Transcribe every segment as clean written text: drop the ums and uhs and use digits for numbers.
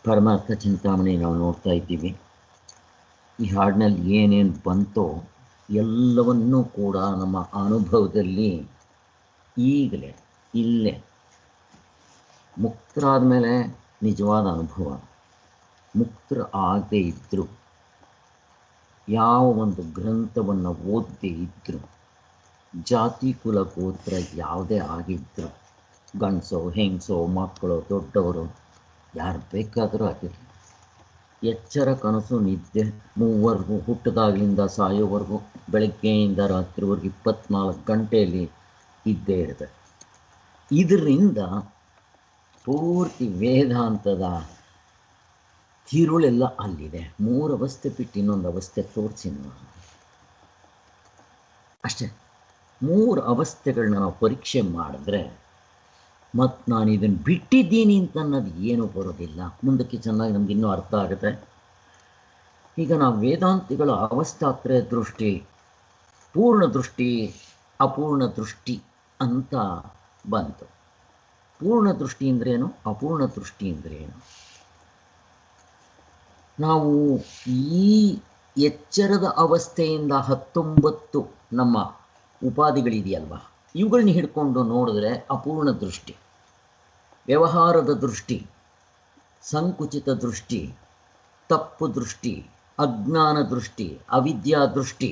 ಪರಮಾರ್ಥ ಚಿಂತಾಮಣಿ ನಾವು ನೋಡ್ತಾ ಇದ್ದೀವಿ. ಈ ಹಾಡಿನಲ್ಲಿ ಏನೇನು ಬಂತೋ ಎಲ್ಲವನ್ನೂ ಕೂಡ ನಮ್ಮ ಅನುಭವದಲ್ಲಿ ಈಗಲೇ ಇಲ್ಲೇ ಮುಕ್ತರಾದ ಮೇಲೆ ನಿಜವಾದ ಅನುಭವ. ಮುಕ್ತರ ಆಗದೇ ಇದ್ದರೂ, ಯಾವ ಒಂದು ಗ್ರಂಥವನ್ನು ಓದದೇ ಇದ್ದರೂ, ಜಾತಿ ಕುಲ ಗೋತ್ರ ಯಾವುದೇ ಆಗಿದ್ದರೂ, ಗಂಡಸೋ ಹೆಂಗಸೋ ಮಕ್ಕಳು ದೊಡ್ಡವರು ಯಾರು ಬೇಕಾದರೂ ಆಗಿರಲಿ, ಎಚ್ಚರ ಕನಸು ನಿದ್ದೆ ಮೂವರೆಗೂ ಹುಟ್ಟದಾಗಲಿಂದ ಸಾಯೋವರೆಗೂ ಬೆಳಗ್ಗೆಯಿಂದ ರಾತ್ರಿವರೆಗೂ 24 ಗಂಟೆಯಲ್ಲಿ ಇದ್ದೇ ಇರುತ್ತೆ. ಇದರಿಂದ ಪೂರ್ತಿ ವೇದಾಂತದ ತಿರುಳೆಲ್ಲ ಅಲ್ಲಿದೆ. 3 ಅವಸ್ಥೆ ಬಿಟ್ಟು ಇನ್ನೊಂದು ಅವಸ್ಥೆ ತೋರಿಸಿ ನಾವು ಅಷ್ಟೇ. 3 ಅವಸ್ಥೆಗಳನ್ನ ನಾವು ಪರೀಕ್ಷೆ ಮಾಡಿದ್ರೆ ಮತ್ತು ನಾನು ಇದನ್ನು ಬಿಟ್ಟಿದ್ದೀನಿ ಅಂತ ಅನ್ನೋದು ಏನೂ ಬರೋದಿಲ್ಲ. ಮುಂದಕ್ಕೆ ಚೆನ್ನಾಗಿ ನಮ್ಗೆ ಇನ್ನೂ ಅರ್ಥ ಆಗುತ್ತೆ. ಈಗ ನಾವು ವೇದಾಂತಿಗಳ ಅವಸ್ಥಾತ್ರಯ ದೃಷ್ಟಿ, ಪೂರ್ಣ ದೃಷ್ಟಿ, ಅಪೂರ್ಣ ದೃಷ್ಟಿ ಅಂತ ಬಂತು. ಪೂರ್ಣ ದೃಷ್ಟಿ ಅಂದ್ರೇನು, ಅಪೂರ್ಣ ದೃಷ್ಟಿ ಅಂದ್ರೇನು? ನಾವು ಈ ಎಚ್ಚರದ ಅವಸ್ಥೆಯಿಂದ 19 ನಮ್ಮ ಉಪಾಧಿಗಳಿದೆಯಲ್ವ, ಇವುಗಳನ್ನ ಹಿಡ್ಕೊಂಡು ನೋಡಿದ್ರೆ ಅಪೂರ್ಣ ದೃಷ್ಟಿ. ವ್ಯವಹಾರದ ದೃಷ್ಟಿ, ಸಂಕುಚಿತ ದೃಷ್ಟಿ, ತಪ್ಪು ದೃಷ್ಟಿ, ಅಜ್ಞಾನ ದೃಷ್ಟಿ, ಅವಿದ್ಯಾ ದೃಷ್ಟಿ,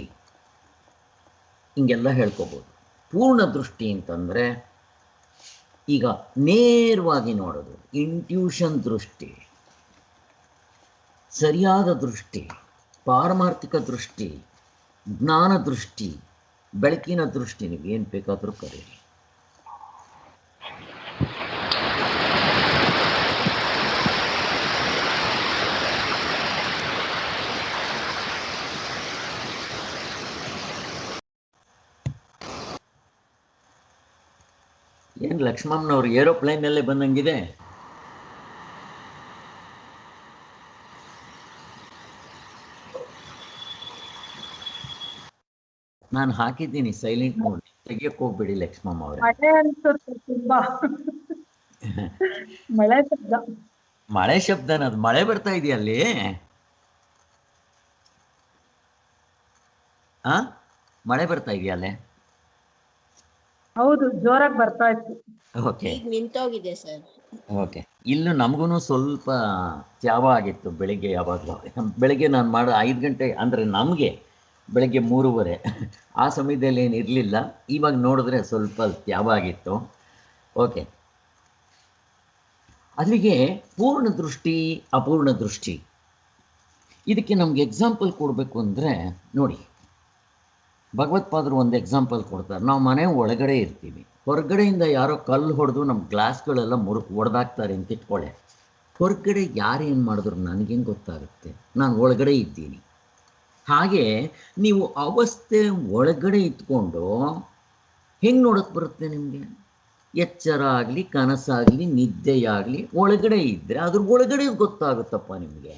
ಹಿಂಗೆಲ್ಲ ಹೇಳ್ಕೋಬೋದು. ಪೂರ್ಣ ದೃಷ್ಟಿ ಅಂತಂದರೆ ಈಗ ನೇರವಾಗಿ ನೋಡೋದು, ಇಂಟ್ಯೂಷನ್ ದೃಷ್ಟಿ, ಸರಿಯಾದ ದೃಷ್ಟಿ, ಪಾರಮಾರ್ಥಿಕ ದೃಷ್ಟಿ, ಜ್ಞಾನ ದೃಷ್ಟಿ, ಬೆಳಕಿನ ದೃಷ್ಟಿ, ನೀವು ಏನು ಬೇಕಾದರೂ ಕರೀರಿ. ಏನು ಲಕ್ಷ್ಮಮ್ಮನವ್ರು ಏರೋಪ್ಲೇನಲ್ಲೇ ಬಂದಂಗಿದೆ. ನಾನು ಹಾಕಿದ್ದೀನಿ ಸೈಲೆಂಟ್ ಮೋಡ್, ತೆಗಿಯಕ್ಕೆ ಹೋಗ್ಬೇಡಿ ಲಕ್ಷ್ಮಮ್ಮ ಅವರೇ. ಮಳೆ ಶಬ್ದನ? ಅದು ಮಳೆ ಬರ್ತಾ ಇದೆಯಾ ಅಲ್ಲಿ? ಮಳೆ ಬರ್ತಾ ಇದೆಯಾ ಅಲ್ಲೇ? ಹೌದು, ಜೋರಾಗಿ ಬರ್ತಾ ಇತ್ತು. ಓಕೆ, ನಿಂತೋಗಿದೆ ಸರ್. ಓಕೆ. ಇಲ್ಲೂ ನಮಗೂ ಸ್ವಲ್ಪ ತ್ಯಾವ ಆಗಿತ್ತು ಬೆಳಿಗ್ಗೆ. ಯಾವಾಗಲೂ ಬೆಳಗ್ಗೆ ನಾನು ಮಾಡೋ 5 ಗಂಟೆ ಅಂದರೆ ನಮಗೆ ಬೆಳಗ್ಗೆ 3:30 ಆ ಸಮಯದಲ್ಲಿ ಏನು ಇರಲಿಲ್ಲ. ಇವಾಗ ನೋಡಿದ್ರೆ ಸ್ವಲ್ಪ ತ್ಯಾವ ಆಗಿತ್ತು. ಓಕೆ, ಅಲ್ಲಿಗೆ ಪೂರ್ಣ ದೃಷ್ಟಿ, ಅಪೂರ್ಣ ದೃಷ್ಟಿ. ಇದಕ್ಕೆ ನಮ್ಗೆ ಎಕ್ಸಾಂಪಲ್ ಕೊಡಬೇಕು ಅಂದರೆ ನೋಡಿ, ಭಗವತ್ಪಾದರು ಒಂದು ಎಕ್ಸಾಂಪಲ್ ಕೊಡ್ತಾರೆ. ನಾವು ಮನೆ ಒಳಗಡೆ ಇರ್ತೀವಿ, ಹೊರಗಡೆಯಿಂದ ಯಾರೋ ಕಲ್ಲು ಹೊಡೆದು ನಮ್ಮ ಗ್ಲಾಸ್ಗಳೆಲ್ಲ ಒಡೆದಾಕ್ತಾರೆ ಅಂತ ಇಟ್ಕೊಳ್ಳೆ. ಹೊರಗಡೆ ಯಾರೇನು ಮಾಡಿದ್ರು ನನಗೇನು ಗೊತ್ತಾಗುತ್ತೆ? ನಾನು ಒಳಗಡೆ ಇದ್ದೀನಿ. ಹಾಗೆ ನೀವು ಅವಸ್ಥೆ ಒಳಗಡೆ ಇದ್ಕೊಂಡು ಹೆಂಗೆ ನೋಡೋಕ್ಕೆ ಬರುತ್ತೆ ನಿಮಗೆ? ಎಚ್ಚರ ಆಗಲಿ, ಕನಸಾಗಲಿ, ನಿದ್ದೆಯಾಗಲಿ, ಒಳಗಡೆ ಇದ್ದರೆ ಅದ್ರ ಒಳಗಡೆ ಗೊತ್ತಾಗುತ್ತಪ್ಪ ನಿಮಗೆ.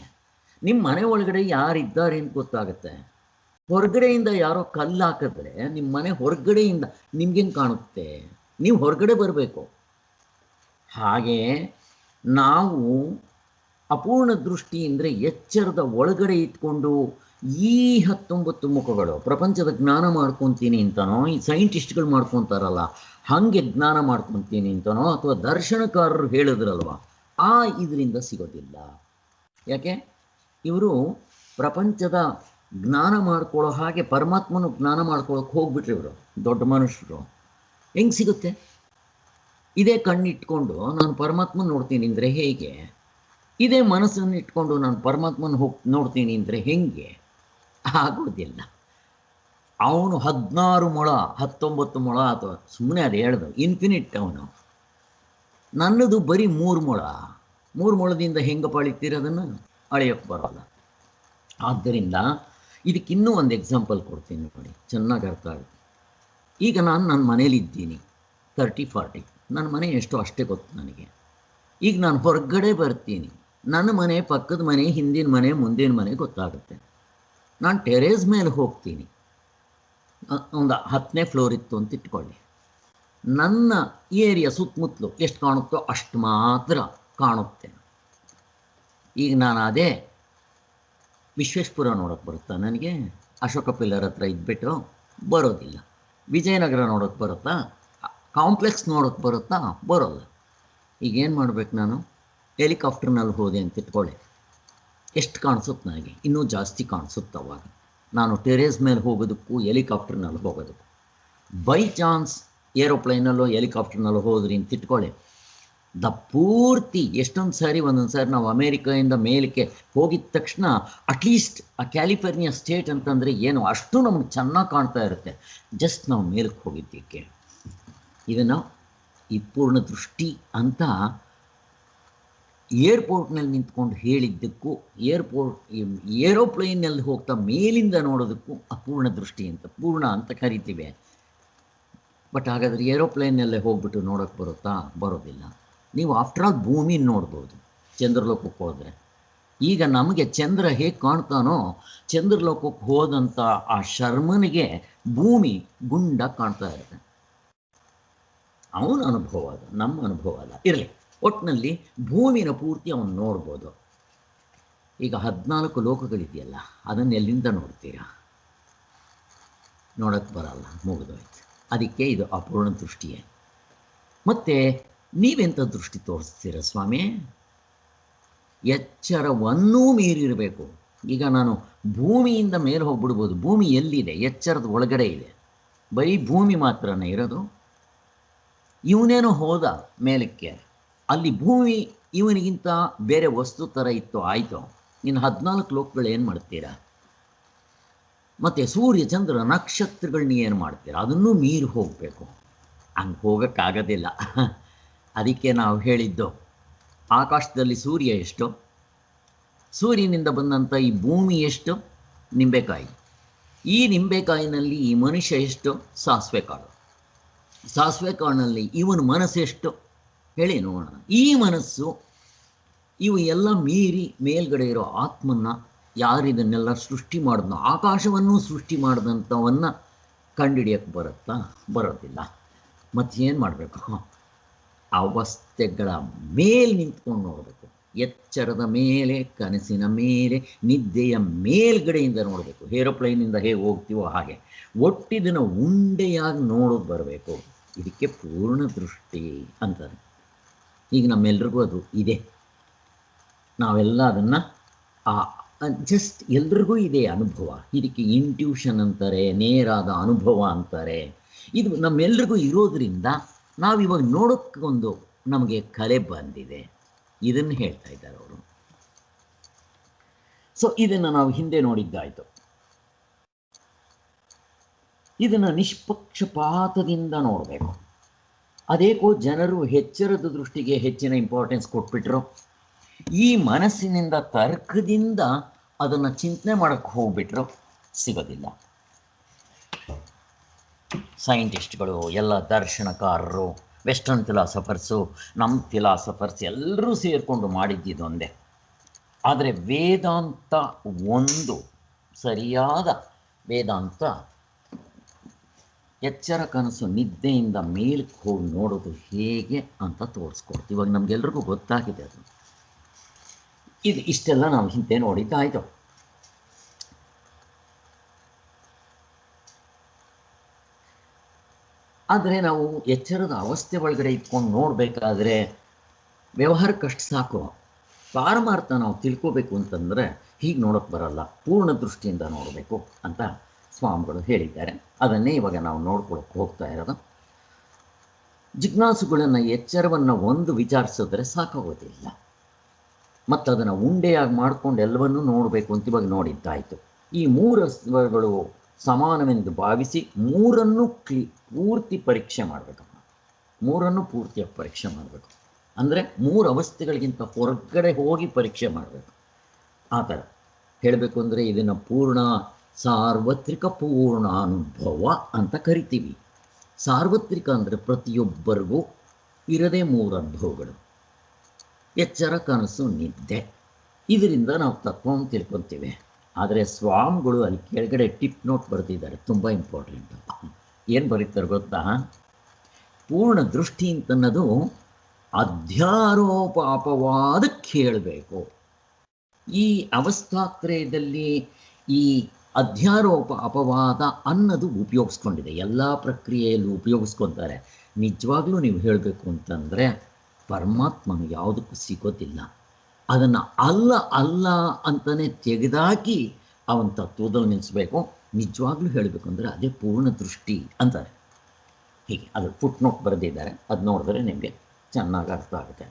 ನಿಮ್ಮ ಮನೆ ಒಳಗಡೆ ಯಾರಿದ್ದಾರೆ ಅಂತ ಗೊತ್ತಾಗುತ್ತೆ. ಹೊರಗಡೆಯಿಂದ ಯಾರೋ ಕಲ್ಲು ಹಾಕಿದ್ರೆ ನಿಮ್ಮ ಮನೆ ಹೊರಗಡೆಯಿಂದ ನಿಮ್ಗೇನು ಕಾಣುತ್ತೆ? ನೀವು ಹೊರಗಡೆ ಬರಬೇಕು. ಹಾಗೆ ನಾವು ಅಪೂರ್ಣ ದೃಷ್ಟಿ ಅಂದರೆ ಎಚ್ಚರದ ಒಳಗಡೆ ಇಟ್ಕೊಂಡು ಈ 19 ಮುಖಗಳು ಪ್ರಪಂಚದ ಜ್ಞಾನ ಮಾಡ್ಕೊತೀನಿ ಅಂತನೋ, ಈ ಸೈಂಟಿಸ್ಟ್ಗಳು ಮಾಡ್ಕೊತಾರಲ್ಲ ಹಾಗೆ ಜ್ಞಾನ ಮಾಡ್ಕೊತೀನಿ ಅಂತನೋ, ಅಥವಾ ದರ್ಶನಕಾರರು ಹೇಳಿದ್ರಲ್ವ, ಆ ಇದರಿಂದ ಸಿಗೋದಿಲ್ಲ. ಯಾಕೆ? ಇವರು ಪ್ರಪಂಚದ ಜ್ಞಾನ ಮಾಡ್ಕೊಳ್ಳೋ ಹಾಗೆ ಪರಮಾತ್ಮನ ಜ್ಞಾನ ಮಾಡ್ಕೊಳ್ಳೋಕೆ ಹೋಗ್ಬಿಟ್ರಿ. ಇವರು ದೊಡ್ಡ ಮನುಷ್ಯರು. ಹೆಂಗೆ ಸಿಗುತ್ತೆ? ಇದೇ ಕಣ್ಣಿಟ್ಕೊಂಡು ನಾನು ಪರಮಾತ್ಮನ ನೋಡ್ತೀನಿ ಅಂದರೆ ಹೇಗೆ? ಇದೇ ಮನಸ್ಸನ್ನು ಇಟ್ಕೊಂಡು ನಾನು ಪರಮಾತ್ಮನ ನೋಡ್ತೀನಿ ಅಂದರೆ ಹೆಂಗೆ? ಆಗೋದಿಲ್ಲ. ಅವನು 16 ಮೊಳ 19 ಮೊಳ ಅಥವಾ ಸುಮ್ಮನೆ ಅದು ಹೇಳ್ದು ಇನ್ಫಿನಿಟ್. ಅವನು ನನ್ನದು ಬರೀ 3 ಮೊಳ. 3 ಮೊಳದಿಂದ ಹೆಂಗೆ ಪಳಿತೀರೋದನ್ನು ಅಳೆಯೋಕ್ಕೆ ಬರೋಲ್ಲ. ಆದ್ದರಿಂದ ಇದಕ್ಕಿನ್ನೂ ಒಂದು ಎಕ್ಸಾಂಪಲ್ ಕೊಡ್ತೀನಿ ನೋಡಿ, ಚೆನ್ನಾಗಿ ಅರ್ಥ ಆಗುತ್ತೆ. ಈಗ ನಾನು ನನ್ನ ಮನೇಲಿದ್ದೀನಿ, 30-40, ನನ್ನ ಮನೆ ಎಷ್ಟೋ ಅಷ್ಟೇ ಗೊತ್ತು ನನಗೆ. ಈಗ ನಾನು ಹೊರಗಡೆ ಬರ್ತೀನಿ, ನನ್ನ ಮನೆ, ಪಕ್ಕದ ಮನೆ, ಹಿಂದಿನ ಮನೆ, ಮುಂದಿನ ಮನೆ ಗೊತ್ತಾಗುತ್ತೆ. ನಾನು ಟೆರೇಸ್ ಮೇಲೆ ಹೋಗ್ತೀನಿ, ಒಂದು 10ನೇ ಫ್ಲೋರ್ ಇತ್ತು ಅಂತ ಇಟ್ಕೊಳ್ಳಿ. ನನ್ನ ಏರಿಯಾ ಸುತ್ತಮುತ್ತಲು ಎಷ್ಟು ಕಾಣುತ್ತೋ ಅಷ್ಟು ಮಾತ್ರ ಕಾಣುತ್ತೆ. ಈಗ ನಾನು ಅದೇ ವಿಶ್ವೇಶ್ವರ ನೋಡೋಕ್ಕೆ ಬರುತ್ತಾ ನನಗೆ? ಅಶೋಕ ಪಿಲ್ಲರ್ ಹತ್ರ ಇದ್ಬಿಟ್ಟು ಬರೋದಿಲ್ಲ. ವಿಜಯನಗರ ನೋಡೋಕ್ಕೆ ಬರುತ್ತಾ? ಕಾಂಪ್ಲೆಕ್ಸ್ ನೋಡೋಕ್ಕೆ ಬರುತ್ತಾ? ಬರೋಲ್ಲ. ಈಗೇನು ಮಾಡಬೇಕು ನಾನು? ಹೆಲಿಕಾಪ್ಟರ್ನಲ್ಲಿ ಹೋದೆ ಅಂತ ಇಟ್ಕೊಳ್ಳಿ, ಎಷ್ಟು ಕಾಣಿಸುತ್ತೆ ನನಗೆ? ಇನ್ನೂ ಜಾಸ್ತಿ ಕಾಣಿಸುತ್ತೆ ಅವಾಗ. ನಾನು ಟೆರೇಸ್ ಮೇಲೆ ಹೋಗೋದಕ್ಕೂ ಹೆಲಿಕಾಪ್ಟರ್ನಲ್ಲಿ ಹೋಗೋದಕ್ಕೂ. ಬೈ ಚಾನ್ಸ್ ಏರೋಪ್ಲೈನಲ್ಲೋ ಹೆಲಿಕಾಪ್ಟರ್ನಲ್ಲೋ ಹೋದ್ರಿ ಅಂತ ಇಟ್ಕೊಳ್ಳಿ, ಪೂರ್ತಿ ಎಷ್ಟೊಂದು ಸಾರಿ ಒಂದೊಂದು ಸಾರಿ ನಾವು ಅಮೇರಿಕೆಯಿಂದ ಮೇಲಕ್ಕೆ ಹೋಗಿದ ತಕ್ಷಣ ಅಟ್ಲೀಸ್ಟ್ ಆ ಕ್ಯಾಲಿಫೋರ್ನಿಯಾ ಸ್ಟೇಟ್ ಅಂತಂದರೆ ಏನು ಅಷ್ಟು ನಮಗೆ ಚೆನ್ನಾಗಿ ಕಾಣ್ತಾ ಇರುತ್ತೆ, ಜಸ್ಟ್ ನಾವು ಮೇಲಕ್ಕೆ ಹೋಗಿದ್ದಕ್ಕೆ. ಇದನ್ನು ಈ ಪೂರ್ಣ ದೃಷ್ಟಿ ಅಂತ ಏರ್ಪೋರ್ಟ್ನಲ್ಲಿ ನಿಂತ್ಕೊಂಡು ಹೇಳಿದ್ದಕ್ಕೂ ಏರೋಪ್ಲೇನ್ನಲ್ಲಿ ಹೋಗ್ತಾ ಮೇಲಿಂದ ನೋಡೋದಕ್ಕೂ ಅಪೂರ್ಣ ದೃಷ್ಟಿ ಅಂತ, ಪೂರ್ಣ ಅಂತ ಕರಿತೀವಿ. ಬಟ್ ಹಾಗಾದರೆ ಏರೋಪ್ಲೇನ್ನಲ್ಲೇ ಹೋಗ್ಬಿಟ್ಟು ನೋಡೋಕ್ಕೆ ಬರುತ್ತಾ? ಬರೋದಿಲ್ಲ. ನೀವು ಆಫ್ಟರ್ ಆಲ್ ಭೂಮಿ ನೋಡ್ಬೋದು ಚಂದ್ರಲೋಕಕ್ಕೆ ಹೋದರೆ. ಈಗ ನಮಗೆ ಚಂದ್ರ ಹೇಗೆ ಕಾಣ್ತಾನೋ, ಚಂದ್ರಲೋಕಕ್ಕೆ ಹೋದಂಥ ಆ ಶರ್ಮನಿಗೆ ಭೂಮಿ ಗುಂಡಾಗಿ ಕಾಣ್ತಾ ಇರುತ್ತೆ. ಅವನ ಅನುಭವ ಅದು, ನಮ್ಮ ಅನುಭವ ಅಲ್ಲ. ಇರಲಿ, ಒಟ್ಟಿನಲ್ಲಿ ಭೂಮಿನ ಪೂರ್ತಿ ಅವನು ನೋಡ್ಬೋದು. ಈಗ 14 ಲೋಕಗಳಿದೆಯಲ್ಲ, ಅದನ್ನು ಎಲ್ಲಿಂದ ನೋಡ್ತೀರಾ? ನೋಡೋಕ್ಕೆ ಬರಲ್ಲ, ಮುಗಿದೋಯ್ತು. ಅದಕ್ಕೆ ಇದು ಅಪೂರ್ಣ ದೃಷ್ಟಿಯೇ. ಮತ್ತು ನೀವೆಂಥ ದೃಷ್ಟಿ ತೋರಿಸ್ತೀರ ಸ್ವಾಮಿ? ಎಚ್ಚರವನ್ನೂ ಮೀರಿರಬೇಕು. ಈಗ ನಾನು ಭೂಮಿಯಿಂದ ಮೇಲೆ ಹೋಗ್ಬಿಡ್ಬೋದು. ಭೂಮಿ ಎಲ್ಲಿದೆ? ಎಚ್ಚರದ ಒಳಗಡೆ ಇದೆ. ಬರೀ ಭೂಮಿ ಮಾತ್ರನೇ ಇರೋದು. ಇವನೇನೋ ಹೋದ ಮೇಲಕ್ಕೆ, ಅಲ್ಲಿ ಭೂಮಿ ಇವನಿಗಿಂತ ಬೇರೆ ವಸ್ತು ಥರ ಇತ್ತು, ಆಯಿತು. ಇನ್ನು 14 ಲೋಕಗಳು ಏನು ಮಾಡ್ತೀರಾ? ಮತ್ತು ಸೂರ್ಯ ಚಂದ್ರ ನಕ್ಷತ್ರಗಳನ್ನ ಏನು ಮಾಡ್ತೀರಾ? ಅದನ್ನೂ ಮೀರಿ ಹೋಗಬೇಕು. ಹಂಗೆ ಹೋಗೋಕ್ಕಾಗೋದಿಲ್ಲ. ಅದಕ್ಕೆ ನಾವು ಹೇಳಿದ್ದು, ಆಕಾಶದಲ್ಲಿ ಸೂರ್ಯ ಎಷ್ಟು, ಸೂರ್ಯನಿಂದ ಬಂದಂಥ ಈ ಭೂಮಿ ಎಷ್ಟು? ನಿಂಬೆಕಾಯಿ. ಈ ನಿಂಬೆಕಾಯಿನಲ್ಲಿ ಈ ಮನುಷ್ಯ ಎಷ್ಟು? ಸಾಸಿವೆ ಕಾಳು. ಸಾಸಿವೆ ಕಾಳಿನಲ್ಲಿ ಇವನ ಮನಸ್ಸೆಷ್ಟು ಹೇಳಿ ನೋಡೋಣ. ಈ ಮನಸ್ಸು ಇವು ಎಲ್ಲ ಮೀರಿ ಮೇಲ್ಗಡೆ ಇರೋ ಆತ್ಮನ್ನ, ಯಾರಿದನ್ನೆಲ್ಲ ಸೃಷ್ಟಿ ಮಾಡಿದ್ನೋ, ಆಕಾಶವನ್ನು ಸೃಷ್ಟಿ ಮಾಡಿದಂಥವನ್ನು ಕಂಡುಹಿಡಿಯೋಕ್ಕೆ ಬರುತ್ತಾ? ಬರೋದಿಲ್ಲ. ಮತ್ತೇನು ಮಾಡಬೇಕು? ಅವಸ್ಥೆಗಳ ಮೇಲೆ ನಿಂತ್ಕೊಂಡು ನೋಡಬೇಕು. ಎಚ್ಚರದ ಮೇಲೆ, ಕನಸಿನ ಮೇಲೆ, ನಿದ್ದೆಯ ಮೇಲ್ಗಡೆಯಿಂದ ನೋಡಬೇಕು. ಏರೋಪ್ಲೈನಿಂದ ಹೇಗೆ ಹೋಗ್ತೀವೋ ಹಾಗೆ ಒಟ್ಟಿದನ್ನು ಉಂಡೆಯಾಗಿ ನೋಡೋದು ಬರಬೇಕು. ಇದಕ್ಕೆ ಪೂರ್ಣ ದೃಷ್ಟಿ ಅಂತಾರೆ. ಈಗ ನಮ್ಮೆಲ್ರಿಗೂ ಅದು ಇದೆ. ನಾವೆಲ್ಲ ಅದನ್ನು ಜಸ್ಟ್ ಎಲ್ರಿಗೂ ಇದೆ ಅನುಭವ. ಇದಕ್ಕೆ ಇಂಟ್ಯೂಷನ್ ಅಂತಾರೆ, ನೇರಾದ ಅನುಭವ ಅಂತಾರೆ. ಇದು ನಮ್ಮೆಲ್ರಿಗೂ ಇರೋದರಿಂದ ನಾವಿವಾಗ ನೋಡೋಕ್ಕೊಂದು ನಮಗೆ ಕಲೆ ಬಂದಿದೆ. ಇದನ್ನು ಹೇಳ್ತಾ ಇದ್ದಾರೆ ಅವರು. ಸೊ ಇದನ್ನು ನಾವು ಹಿಂದೆ ನೋಡಿದ್ದಾಯಿತು. ಇದನ್ನು ನಿಷ್ಪಕ್ಷಪಾತದಿಂದ ನೋಡಬೇಕು. ಅದೇಕೋ ಜನರು ಎಚ್ಚರದ ದೃಷ್ಟಿಗೆ ಹೆಚ್ಚಿನ ಇಂಪಾರ್ಟೆನ್ಸ್ ಕೊಟ್ಬಿಟ್ರು. ಈ ಮನಸ್ಸಿನಿಂದ, ತರ್ಕದಿಂದ ಅದನ್ನು ಚಿಂತನೆ ಮಾಡೋಕ್ಕೆ ಹೋಗ್ಬಿಟ್ರು, ಸಿಗೋದಿಲ್ಲ. ಸೈಂಟಿಸ್ಟ್ಗಳು, ಎಲ್ಲ ದರ್ಶನಕಾರರು, ವೆಸ್ಟರ್ನ್ ಫಿಲಾಸಫರ್ಸು, ನಮ್ಮ ಫಿಲಾಸಫರ್ಸ್ ಎಲ್ಲರೂ ಸೇರಿಕೊಂಡು ಮಾಡಿದ್ದಿದೊಂದೇ. ಆದರೆ ವೇದಾಂತ, ಒಂದು ಸರಿಯಾದ ವೇದಾಂತ ಎಚ್ಚರ ಕನಸು ನಿದ್ದೆಯಿಂದ ಮೇಲಕ್ಕೆ ಹೋಗಿ ನೋಡೋದು ಹೇಗೆ ಅಂತ ತೋರಿಸ್ಕೊಡ್ತೀವಿ. ಇವಾಗ ನಮಗೆಲ್ರಿಗೂ ಗೊತ್ತಾಗಿದೆ ಅದು. ಇದು ಇಷ್ಟೆಲ್ಲ ನಾವು ಹಿಂದೆ ನೋಡಿದ್ದಾಯಿತು. ಆದರೆ ನಾವು ಎಚ್ಚರದ ಅವಸ್ಥೆ ಒಳಗಡೆ ಇಟ್ಕೊಂಡು ನೋಡಬೇಕಾದ್ರೆ ವ್ಯವಹಾರಕ್ಕಷ್ಟು ಸಾಕು. ಪಾರಮಾರ್ಥ ನಾವು ತಿಳ್ಕೋಬೇಕು ಅಂತಂದರೆ ಹೀಗೆ ನೋಡೋಕ್ಕೆ ಬರಲ್ಲ, ಪೂರ್ಣ ದೃಷ್ಟಿಯಿಂದ ನೋಡಬೇಕು ಅಂತ ಸ್ವಾಮಿಗಳು ಹೇಳಿದ್ದಾರೆ. ಅದನ್ನೇ ಇವಾಗ ನಾವು ನೋಡ್ಕೊಳಕ್ಕೆ ಹೋಗ್ತಾ ಇರೋದು. ಜಿಜ್ಞಾಸುಗಳನ್ನು, ಎಚ್ಚರವನ್ನು ಒಂದು ವಿಚಾರಿಸಿದ್ರೆ ಸಾಕಾಗೋದಿಲ್ಲ. ಮತ್ತು ಅದನ್ನು ಉಂಡೆಯಾಗಿ ಮಾಡಿಕೊಂಡು ಎಲ್ಲವನ್ನೂ ನೋಡಬೇಕು ಅಂತ ಇವಾಗ ನೋಡಿದ್ದಾಯಿತು. ಈ 3 ಅಸ್ತ್ರಗಳು ಸಮಾನವೆಂದು ಭಾವಿಸಿ ಮೂರನ್ನು ಪೂರ್ತಿ ಪರೀಕ್ಷೆ ಮಾಡಬೇಕಮ್ಮ. 3 ಪೂರ್ತಿಯಾಗಿ ಪರೀಕ್ಷೆ ಮಾಡಬೇಕು. ಅಂದರೆ 3 ಅವಸ್ಥೆಗಳಿಗಿಂತ ಹೊರಗಡೆ ಹೋಗಿ ಪರೀಕ್ಷೆ ಮಾಡಬೇಕು. ಆ ಥರ ಹೇಳಬೇಕು ಅಂದರೆ ಇದನ್ನು ಪೂರ್ಣ ಸಾರ್ವತ್ರಿಕ ಪೂರ್ಣಾನುಭವ ಅಂತ ಕರಿತೀವಿ. ಸಾರ್ವತ್ರಿಕ ಅಂದರೆ ಪ್ರತಿಯೊಬ್ಬರಿಗೂ ಇರದೇ 3 ಅನುಭವಗಳು: ಎಚ್ಚರ, ಕನಸು, ನಿದ್ದೆ. ಇದರಿಂದ ನಾವು ತತ್ವವನ್ನು ತಿಳ್ಕೊತೀವಿ. ಆದರೆ ಸ್ವಾಮಿಗಳು ಅಲ್ಲಿ ಕೆಳಗಡೆ ಟಿಪ್ ನೋಟ್ ಬರೆದಿದ್ದಾರೆ, ತುಂಬ ಇಂಪಾರ್ಟೆಂಟು. ಏನು ಬರೀತಾರೆ ಗೊತ್ತಾ? ಪೂರ್ಣ ದೃಷ್ಟಿ ಅಂತನ್ನೋದು ಅಧ್ಯಾರೋಪ ಅಪವಾದಕ್ಕೆ ಹೇಳಬೇಕು. ಈ ಅವಸ್ಥಾತ್ರಯದಲ್ಲಿ ಈ ಅಧ್ಯಾರೋಪ ಅಪವಾದ ಅನ್ನೋದು ಉಪಯೋಗಿಸ್ಕೊಂಡಿದೆ, ಎಲ್ಲ ಪ್ರಕ್ರಿಯೆಯಲ್ಲೂ ಉಪಯೋಗಿಸ್ಕೊತಾರೆ. ನಿಜವಾಗ್ಲೂ ನೀವು ಹೇಳಬೇಕು ಅಂತಂದರೆ ಪರಮಾತ್ಮನು ಯಾವುದಕ್ಕೂ ಸಿಗೋದಿಲ್ಲ. ಅದನ್ನು ಅಲ್ಲ ಅಲ್ಲ ಅಂತಲೇ ತೆಗೆದಾಕಿ ಅವನ ತತ್ವದಲ್ಲಿ ನಿಲ್ಲಿಸಬೇಕು. ನಿಜವಾಗ್ಲೂ ಹೇಳಬೇಕು ಅಂದರೆ ಅದೇ ಪೂರ್ಣ ದೃಷ್ಟಿ ಅಂತಾರೆ. ಹೀಗೆ ಅದು ಫುಟ್ ನೋಟ್ ಬರೆದಿದ್ದಾರೆ, ಅದು ನೋಡಿದ್ರೆ ನಿಮಗೆ ಚೆನ್ನಾಗಿ ಅರ್ಥ ಆಗುತ್ತೆ.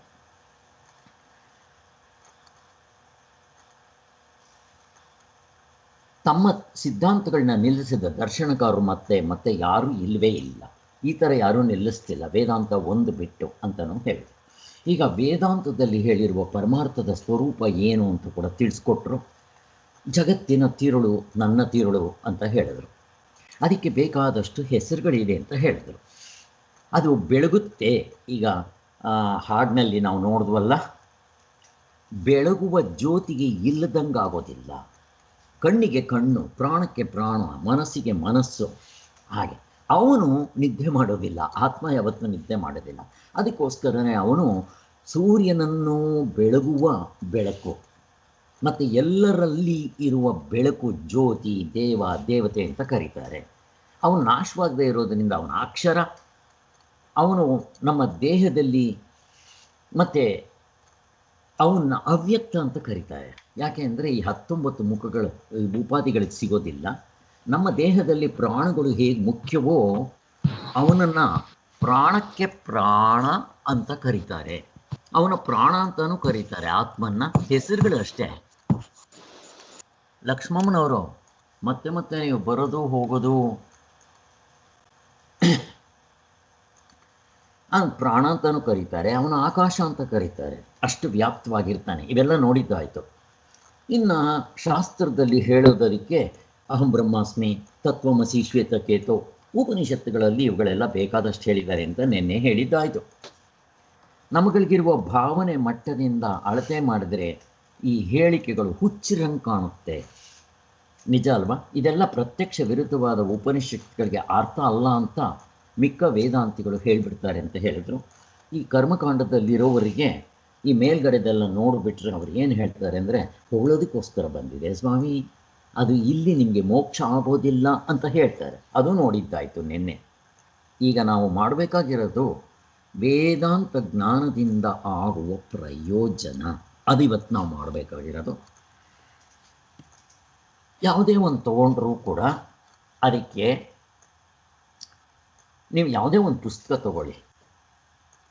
ತಮ್ಮ ಸಿದ್ಧಾಂತಗಳನ್ನ ನಿಲ್ಲಿಸಿದ ದರ್ಶನಕಾರರು ಮತ್ತೆ ಮತ್ತೆ ಯಾರೂ ಇಲ್ಲವೇ ಇಲ್ಲ. ಈ ಥರ ಯಾರೂ ನಿಲ್ಲಿಸ್ತಿಲ್ಲ, ವೇದಾಂತ ಒಂದು ಬಿಟ್ಟು ಅಂತಲೂ ಹೇಳಿದರು. ಈಗ ವೇದಾಂತದಲ್ಲಿ ಹೇಳಿರುವ ಪರಮಾರ್ಥದ ಸ್ವರೂಪ ಏನು ಅಂತ ಕೂಡ ತಿಳಿಸ್ಕೊಟ್ರು. ಜಗತ್ತಿನ ತಿರುಳು ನನ್ನ ತಿರುಳು ಅಂತ ಹೇಳಿದರು. ಅದಕ್ಕೆ ಬೇಕಾದಷ್ಟು ಹೆಸರುಗಳಿದೆ ಅಂತ ಹೇಳಿದರು. ಅದು ಬೆಳಗುತ್ತೆ. ಈಗ ಹಾಡಿನಲ್ಲಿ ನಾವು ನೋಡಿದ್ವಲ್ಲ, ಬೆಳಗುವ ಜ್ಯೋತಿಗೆ ಇಲ್ಲದಂಗೆ ಆಗೋದಿಲ್ಲ. ಕಣ್ಣಿಗೆ ಕಣ್ಣು, ಪ್ರಾಣಕ್ಕೆ ಪ್ರಾಣ, ಮನಸ್ಸಿಗೆ ಮನಸ್ಸು. ಹಾಗೆ ಅವನು ನಿದ್ದೆ ಮಾಡೋದಿಲ್ಲ, ಆತ್ಮ ಯಾವತ್ತೂ ನಿದ್ದೆ ಮಾಡೋದಿಲ್ಲ. ಅದಕ್ಕೋಸ್ಕರನೇ ಅವನು ಸೂರ್ಯನನ್ನು ಬೆಳಗುವ ಬೆಳಕು, ಮತ್ತು ಎಲ್ಲರಲ್ಲಿ ಇರುವ ಬೆಳಕು, ಜ್ಯೋತಿ, ದೇವ, ದೇವತೆ ಅಂತ ಕರೀತಾರೆ. ಅವನು ನಾಶವಾಗದೇ ಇರೋದರಿಂದ ಅವನ ಅಕ್ಷರ. ಅವನು ನಮ್ಮ ದೇಹದಲ್ಲಿ ಮತ್ತು ಅವನ್ನ ಅವ್ಯಕ್ತ ಅಂತ ಕರೀತಾರೆ. ಯಾಕೆ ಅಂದರೆ ಈ 19 ಮುಖಗಳು ಉಪಾಧಿಗಳಿಗೆ ಸಿಗೋದಿಲ್ಲ. ನಮ್ಮ ದೇಹದಲ್ಲಿ ಪ್ರಾಣಗಳು ಹೇಗೆ ಮುಖ್ಯವೋ ಅವನನ್ನು ಪ್ರಾಣಕ್ಕೆ ಪ್ರಾಣ ಅಂತ ಕರೀತಾರೆ. ಅವನ ಪ್ರಾಣ ಅಂತಲೂ ಕರೀತಾರೆ. ಆತ್ಮನ್ನ ಹೆಸರುಗಳು ಅಷ್ಟೇ. ಲಕ್ಷ್ಮಮ್ಮನವರು ಮತ್ತೆ ಮತ್ತೆ ನೀವು ಬರೋದು ಹೋಗೋದು, ಅವನು ಪ್ರಾಣ ಅಂತಲೂ ಕರೀತಾರೆ, ಅವನ ಆಕಾಶ ಅಂತ ಕರೀತಾರೆ. ಅಷ್ಟು ವ್ಯಾಪ್ತವಾಗಿರ್ತಾನೆ. ಇವೆಲ್ಲ ನೋಡಿದ್ದಾಯಿತು. ಇನ್ನು ಶಾಸ್ತ್ರದಲ್ಲಿ ಹೇಳೋದಕ್ಕೆ ಅಹಂ ಬ್ರಹ್ಮಾಸ್ಮಿ, ತತ್ವಮಸಿ, ಶ್ವೇತಕೇತು, ಉಪನಿಷತ್ತುಗಳಲ್ಲಿ ಇವುಗಳೆಲ್ಲ ಬೇಕಾದಷ್ಟು ಹೇಳಿದ್ದಾರೆ ಅಂತ ನಿನ್ನೆ ಹೇಳಿದ್ದಾಯಿತು. ನಮಗಳಿಗಿರುವ ಭಾವನೆ ಮಟ್ಟದಿಂದ ಅಳತೆ ಮಾಡಿದರೆ ಈ ಹೇಳಿಕೆಗಳು ಹುಚ್ಚರಂಗೆ ಕಾಣುತ್ತೆ. ನಿಜ ಅಲ್ವಾ? ಇದೆಲ್ಲ ಪ್ರತ್ಯಕ್ಷ ವಿರುದ್ಧವಾದ ಉಪನಿಷತ್ತುಗಳಿಗೆ ಅರ್ಥ ಅಲ್ಲ ಅಂತ ಮಿಕ್ಕ ವೇದಾಂತಿಗಳು ಹೇಳಿಬಿಡ್ತಾರೆ ಅಂತ ಹೇಳಿದ್ರು. ಈ ಕರ್ಮಕಾಂಡದಲ್ಲಿರೋವರಿಗೆ ಈ ಮೇಲ್ಗಡೆದೆಲ್ಲ ನೋಡಿಬಿಟ್ರೆ ಅವ್ರು ಏನು ಹೇಳ್ತಾರೆ ಅಂದರೆ, ಹೊಗಳೋದಕ್ಕೋಸ್ಕರ ಬಂದಿದೆ ಸ್ವಾಮಿ, ಅದು ಇಲ್ಲಿ ನಿಮಗೆ ಮೋಕ್ಷ ಆಗೋದಿಲ್ಲ ಅಂತ ಹೇಳ್ತಾರೆ. ಅದು ನೋಡಿದ್ದಾಯಿತು ನಿನ್ನೆ. ಈಗ ನಾವು ಮಾಡಬೇಕಾಗಿರೋದು ವೇದಾಂತ ಜ್ಞಾನದಿಂದ ಆಗುವ ಪ್ರಯೋಜನ. ಅದು ಇವತ್ತು ನಾವು ಮಾಡಬೇಕಾಗಿರೋದು. ಯಾವುದೇ ಒಂದು ತೊಗೊಂಡ್ರೂ ಕೂಡ ಅದಕ್ಕೆ ನೀವು ಯಾವುದೇ ಒಂದು ಪುಸ್ತಕ ತಗೊಳ್ಳಿ,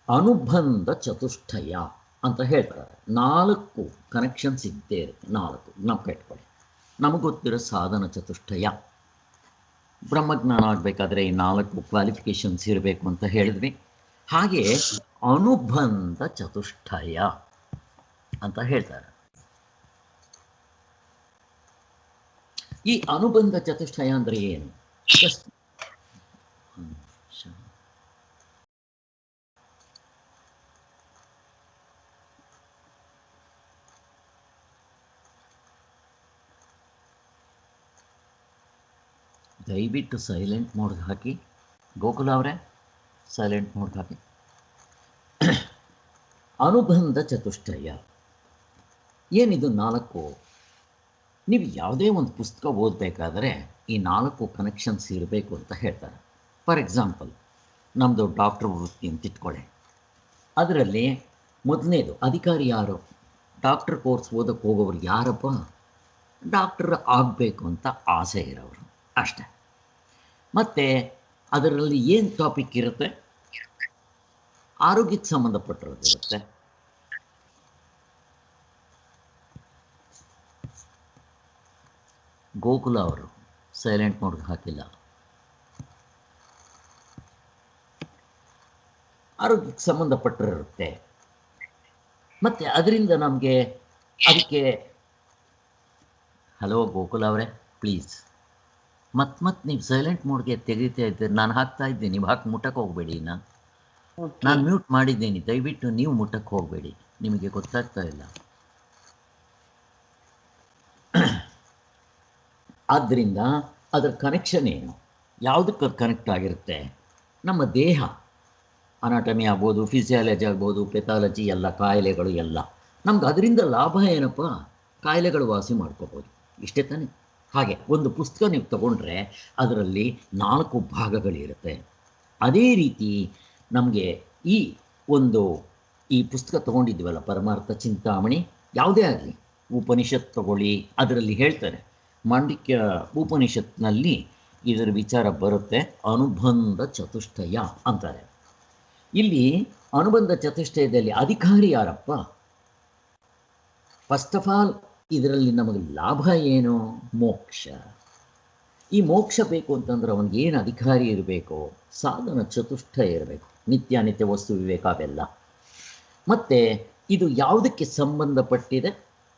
ಅನುಬಂಧ ಚತುಷ್ಟಯ ಅಂತ ಹೇಳ್ತಾರೆ. 4 ಕನೆಕ್ಷನ್ಸ್ ಇದ್ದೇ ಇರುತ್ತೆ. 4 ಜ್ಞಾಪಕ ಇಟ್ಕೊಳ್ಳಿ. ನಮಗೆ ಗೊತ್ತಿರೋ ಸಾಧನ ಚತುಷ್ಟಯ. ಬ್ರಹ್ಮಜ್ಞಾನ ಆಗಬೇಕಾದ್ರೆ ಈ 4 ಕ್ವಾಲಿಫಿಕೇಷನ್ಸ್ ಇರಬೇಕು ಅಂತ ಹೇಳಿದ್ವಿ. ಹಾಗೆ ಅನುಬಂಧ ಚತುಷ್ಟಯ ಅಂತ ಹೇಳ್ತಾರೆ. ಈ ಅನುಬಂಧ ಚತುಷ್ಟಯ ಅಂದರೆ ಏನು? ದಯವಿಟ್ಟು ಸೈಲೆಂಟ್ ಮೋಡ್ಗೆ ಹಾಕಿ. ಗೋಕುಲ ಅವರೇ, ಸೈಲೆಂಟ್ ಮೋಡ್ಗೆ ಹಾಕಿ. ಅನುಬಂಧ ಚತುಷ್ಟಯ ಏನಿದು? 4. ನೀವು ಯಾವುದೇ ಒಂದು ಪುಸ್ತಕ ಓದಬೇಕಾದ್ರೆ ಈ 4 ಕನೆಕ್ಷನ್ಸ್ ಇರಬೇಕು ಅಂತ ಹೇಳ್ತಾರೆ. ಫಾರ್ ಎಕ್ಸಾಂಪಲ್, ನಮ್ಮದು ಡಾಕ್ಟ್ರ್ ವೃತ್ತಿ ಅಂತ ಇಟ್ಕೊಳ್ಳಿ. ಅದರಲ್ಲಿ ಮೊದಲನೇದು ಅಧಿಕಾರಿ ಯಾರು? ಡಾಕ್ಟ್ರ್ ಕೋರ್ಸ್ ಓದಕ್ಕೆ ಹೋಗೋರು ಯಾರಪ್ಪ? ಡಾಕ್ಟರ್ ಆಗಬೇಕು ಅಂತ ಆಸೆ ಇರೋರು ಅಷ್ಟೆ. ಮತ್ತು ಅದರಲ್ಲಿ ಏನು ಟಾಪಿಕ್ ಇರುತ್ತೆ? ಆರೋಗ್ಯಕ್ಕೆ ಸಂಬಂಧಪಟ್ಟಿರೋದಿರುತ್ತೆ. ಗೋಕುಲ ಅವರು ಸೈಲೆಂಟ್ ಮೋಡ್ಗೆ ಹಾಕಿಲ್ಲ. ಆರೋಗ್ಯಕ್ಕೆ ಸಂಬಂಧಪಟ್ಟಿರುತ್ತೆ. ಮತ್ತು ಅದರಿಂದ ನಮಗೆ ಅದಕ್ಕೆ ಹಲೋ ಗೋಕುಲ ಅವರೇ, ಪ್ಲೀಸ್ ಮತ್ತೆ ನೀವು ಸೈಲೆಂಟ್ ಮೋಡ್ಗೆ ತೆಗಿತಾ ಇದ್ದೀರಿ. ನಾನು ಹಾಕ್ತಾ ಇದ್ದೀನಿ, ನೀವು ಹಾಕಿ ಮುಟ್ಟಕ್ಕೆ ಹೋಗಬೇಡಿ. ನಾನು ಮ್ಯೂಟ್ ಮಾಡಿದ್ದೀನಿ, ದಯವಿಟ್ಟು ನೀವು ಮುಟ್ಟಕ್ಕೆ ಹೋಗಬೇಡಿ. ನಿಮಗೆ ಗೊತ್ತಾಗ್ತಾ ಇಲ್ಲ. ಆದ್ದರಿಂದ ಅದರ ಕನೆಕ್ಷನ್ ಏನು? ಯಾವುದಕ್ಕೆ ಕನೆಕ್ಟ್ ಆಗಿರುತ್ತೆ? ನಮ್ಮ ದೇಹ, ಅನಾಟಮಿ ಆಗ್ಬೋದು, ಫಿಸಿಯಾಲಜಿ ಆಗ್ಬೋದು, ಪೆಥಾಲಜಿ, ಎಲ್ಲ ಕಾಯಿಲೆಗಳು ಎಲ್ಲ ನಮ್ಗೆ ಅದರಿಂದ ಲಾಭ ಏನಪ್ಪ? ಕಾಯಿಲೆಗಳು ವಾಸಿ ಮಾಡ್ಕೋಬೋದು. ಇಷ್ಟೇ ತಾನೇ. ಹಾಗೆ ಒಂದು ಪುಸ್ತಕ ನೀವು ತಗೊಂಡ್ರೆ ಅದರಲ್ಲಿ 4 ಭಾಗಗಳಿರುತ್ತೆ. ಅದೇ ರೀತಿ ನಮಗೆ ಈ ಒಂದು ಈ ಪುಸ್ತಕ ತೊಗೊಂಡಿದ್ದೀವಲ್ಲ, ಪರಮಾರ್ಥ ಚಿಂತಾಮಣಿ, ಯಾವುದೇ ಆಗಲಿ ಉಪನಿಷತ್ ತಗೊಳ್ಳಿ, ಅದರಲ್ಲಿ ಹೇಳ್ತಾರೆ, ಮಾಂಡಿಕ್ಯ ಉಪನಿಷತ್ನಲ್ಲಿ ಇದರ ವಿಚಾರ ಬರುತ್ತೆ. ಅನುಬಂಧ ಚತುಷ್ಟಯ ಅಂತಾರೆ. ಇಲ್ಲಿ ಅನುಬಂಧ ಚತುಷ್ಟಯದಲ್ಲಿ ಅಧಿಕಾರಿ ಯಾರಪ್ಪ? ಫಸ್ಟ್ ಆಫ್ ಆಲ್ ಇದರಲ್ಲಿ ನಮಗೆ ಲಾಭ ಏನು? ಮೋಕ್ಷ. ಈ ಮೋಕ್ಷ ಬೇಕು ಅಂತಂದ್ರೆ ಅವನಿಗೆ ಏನು ಅಧಿಕಾರಿ ಇರಬೇಕು? ಸಾಧನ ಚತುಷ್ಟಯ ಇರಬೇಕು. ನಿತ್ಯಾನಿತ್ಯ ವಸ್ತು ವಿವೇಕ ಅವೆಲ್ಲ. ಮತ್ತು ಇದು ಯಾವುದಕ್ಕೆ ಸಂಬಂಧಪಟ್ಟಿದೆ?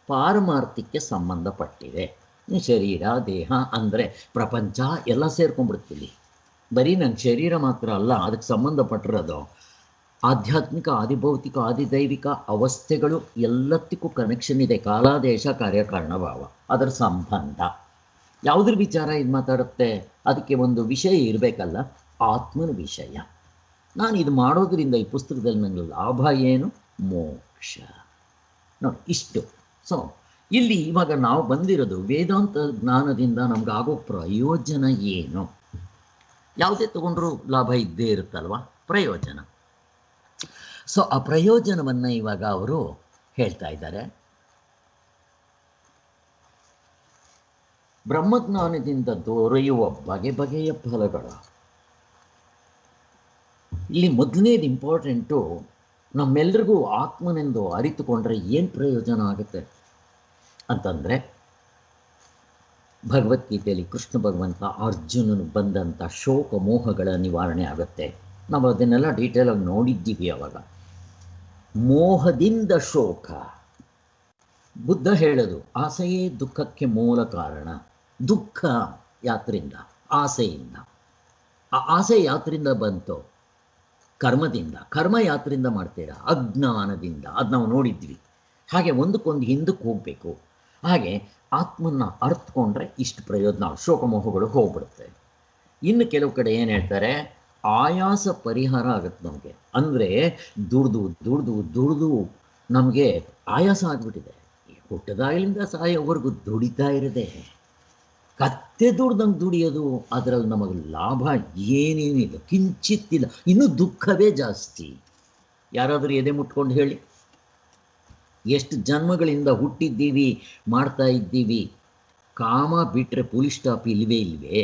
ಪಾರಮಾರ್ಥಕ್ಕೆ ಸಂಬಂಧಪಟ್ಟಿದೆ. ಶರೀರ ದೇಹ ಅಂದರೆ ಪ್ರಪಂಚ ಎಲ್ಲ ಸೇರ್ಕೊಂಡ್ಬಿಡ್ತೀವಿ. ಬರೀ ನನ್ನ ಶರೀರ ಮಾತ್ರ ಅಲ್ಲ, ಅದಕ್ಕೆ ಸಂಬಂಧಪಟ್ಟಿರೋದು ಆಧ್ಯಾತ್ಮಿಕ, ಆದಿಭೌತಿಕ, ಆದಿದೈವಿಕ ಅವಸ್ಥೆಗಳು ಎಲ್ಲದಕ್ಕೂ ಕನೆಕ್ಷನ್ ಇದೆ. ಕಾಲ ದೇಶ ಕಾರ್ಯಕಾರಣ ಭಾವ, ಅದರ ಸಂಬಂಧ. ಯಾವುದ್ರ ವಿಚಾರ ಇದು ಮಾತಾಡುತ್ತೆ? ಅದಕ್ಕೆ ಒಂದು ವಿಷಯ ಇರಬೇಕಲ್ಲ, ಆತ್ಮನ ವಿಷಯ. ನಾನು ಇದು ಮಾಡೋದ್ರಿಂದ ಈ ಪುಸ್ತಕದಲ್ಲಿ ನನಗೆ ಲಾಭ ಏನು? ಮೋಕ್ಷ. ನೋಡಿ ಇಷ್ಟು. ಸೊ ಇಲ್ಲಿ ಇವಾಗ ನಾವು ಬಂದಿರೋದು ವೇದಾಂತ ಜ್ಞಾನದಿಂದ ನಮಗಾಗೋ ಪ್ರಯೋಜನ ಏನು? ಯಾವುದೇ ತಗೊಂಡ್ರೂ ಲಾಭ ಇದ್ದೇ ಇರುತ್ತಲ್ವ, ಪ್ರಯೋಜನ. ಸೊ ಆ ಪ್ರಯೋಜನವನ್ನು ಇವಾಗ ಅವರು ಹೇಳ್ತಾ ಇದ್ದಾರೆ. ಬ್ರಹ್ಮಜ್ಞಾನದಿಂದ ದೊರೆಯುವ ಬಗೆ ಬಗೆಯ ಫಲಗಳು. ಇಲ್ಲಿ ಮೊದಲನೇದು ಇಂಪಾರ್ಟೆಂಟು, ನಮ್ಮೆಲ್ರಿಗೂ ಆತ್ಮನೆಂದು ಅರಿತುಕೊಂಡ್ರೆ ಏನು ಪ್ರಯೋಜನ ಆಗುತ್ತೆ ಅಂತಂದರೆ, ಭಗವದ್ಗೀತೆಯಲ್ಲಿ ಕೃಷ್ಣ ಭಗವಂತ ಅರ್ಜುನನು ಬಂದಂಥ ಶೋಕ ಮೋಹಗಳ ನಿವಾರಣೆ ಆಗುತ್ತೆ. ನಾವು ಅದನ್ನೆಲ್ಲ ಡೀಟೇಲಾಗಿ ನೋಡಿದ್ದೀವಿ. ಅವಾಗ ಮೋಹದಿಂದ ಶೋಕ, ಬುದ್ಧ ಹೇಳೋದು ಆಸೆಯೇ ದುಃಖಕ್ಕೆ ಮೂಲ ಕಾರಣ. ದುಃಖ ಯಾತ್ರಿಂದ? ಆಸೆಯಿಂದ. ಆ ಆಸೆ ಯಾತ್ರಿಂದ ಬಂತು? ಕರ್ಮದಿಂದ. ಕರ್ಮ ಯಾತ್ರಿಂದ ಮಾಡ್ತೀರಾ? ಅಜ್ಞಾನದಿಂದ. ಅದು ನಾವು ನೋಡಿದ್ವಿ. ಹಾಗೆ ಒಂದಕ್ಕೊಂದು ಹಿಂದಕ್ಕೆ ಹೋಗಬೇಕು. ಹಾಗೆ ಆತ್ಮನ್ನ ಅರ್ಥಕೊಂಡ್ರೆ ಇಷ್ಟು ಪ್ರಯೋಜನ, ಶೋಕಮೋಹಗಳು ಹೋಗ್ಬಿಡುತ್ತೆ. ಇನ್ನು ಕೆಲವು ಕಡೆ ಏನು ಹೇಳ್ತಾರೆ? ಆಯಾಸ ಪರಿಹಾರ ಆಗುತ್ತೆ ನಮಗೆ. ಅಂದರೆ ದುಡ್ದು ದುಡ್ದು ದುಡ್ದು ನಮಗೆ ಆಯಾಸ ಆಗಿಬಿಟ್ಟಿದೆ. ಹುಟ್ಟದಾಗಲಿಂದ ಸಾಯೋವರೆಗೂ ದುಡಿತಾ ಇರದೆ ಕತ್ತೆ ದುಡ್ದಂಗೆ ದುಡಿಯೋದು, ಅದರಲ್ಲಿ ನಮಗೆ ಲಾಭ ಏನೇನಿಲ್ಲ, ಕಿಂಚಿತ್ತಿಲ್ಲ. ಇನ್ನೂ ದುಃಖವೇ ಜಾಸ್ತಿ. ಯಾರಾದರೂ ಎದೆ ಮುಟ್ಕೊಂಡು ಹೇಳಿ, ಎಷ್ಟು ಜನ್ಮಗಳಿಂದ ಹುಟ್ಟಿದ್ದೀವಿ, ಮಾಡ್ತಾ ಇದ್ದೀವಿ. ಕಾಮ ಬಿಟ್ಟರೆ ಪುಲಿಸ್ ಸ್ಟಾಪ್ ಇಲ್ವೇ ಇಲ್ವೇ?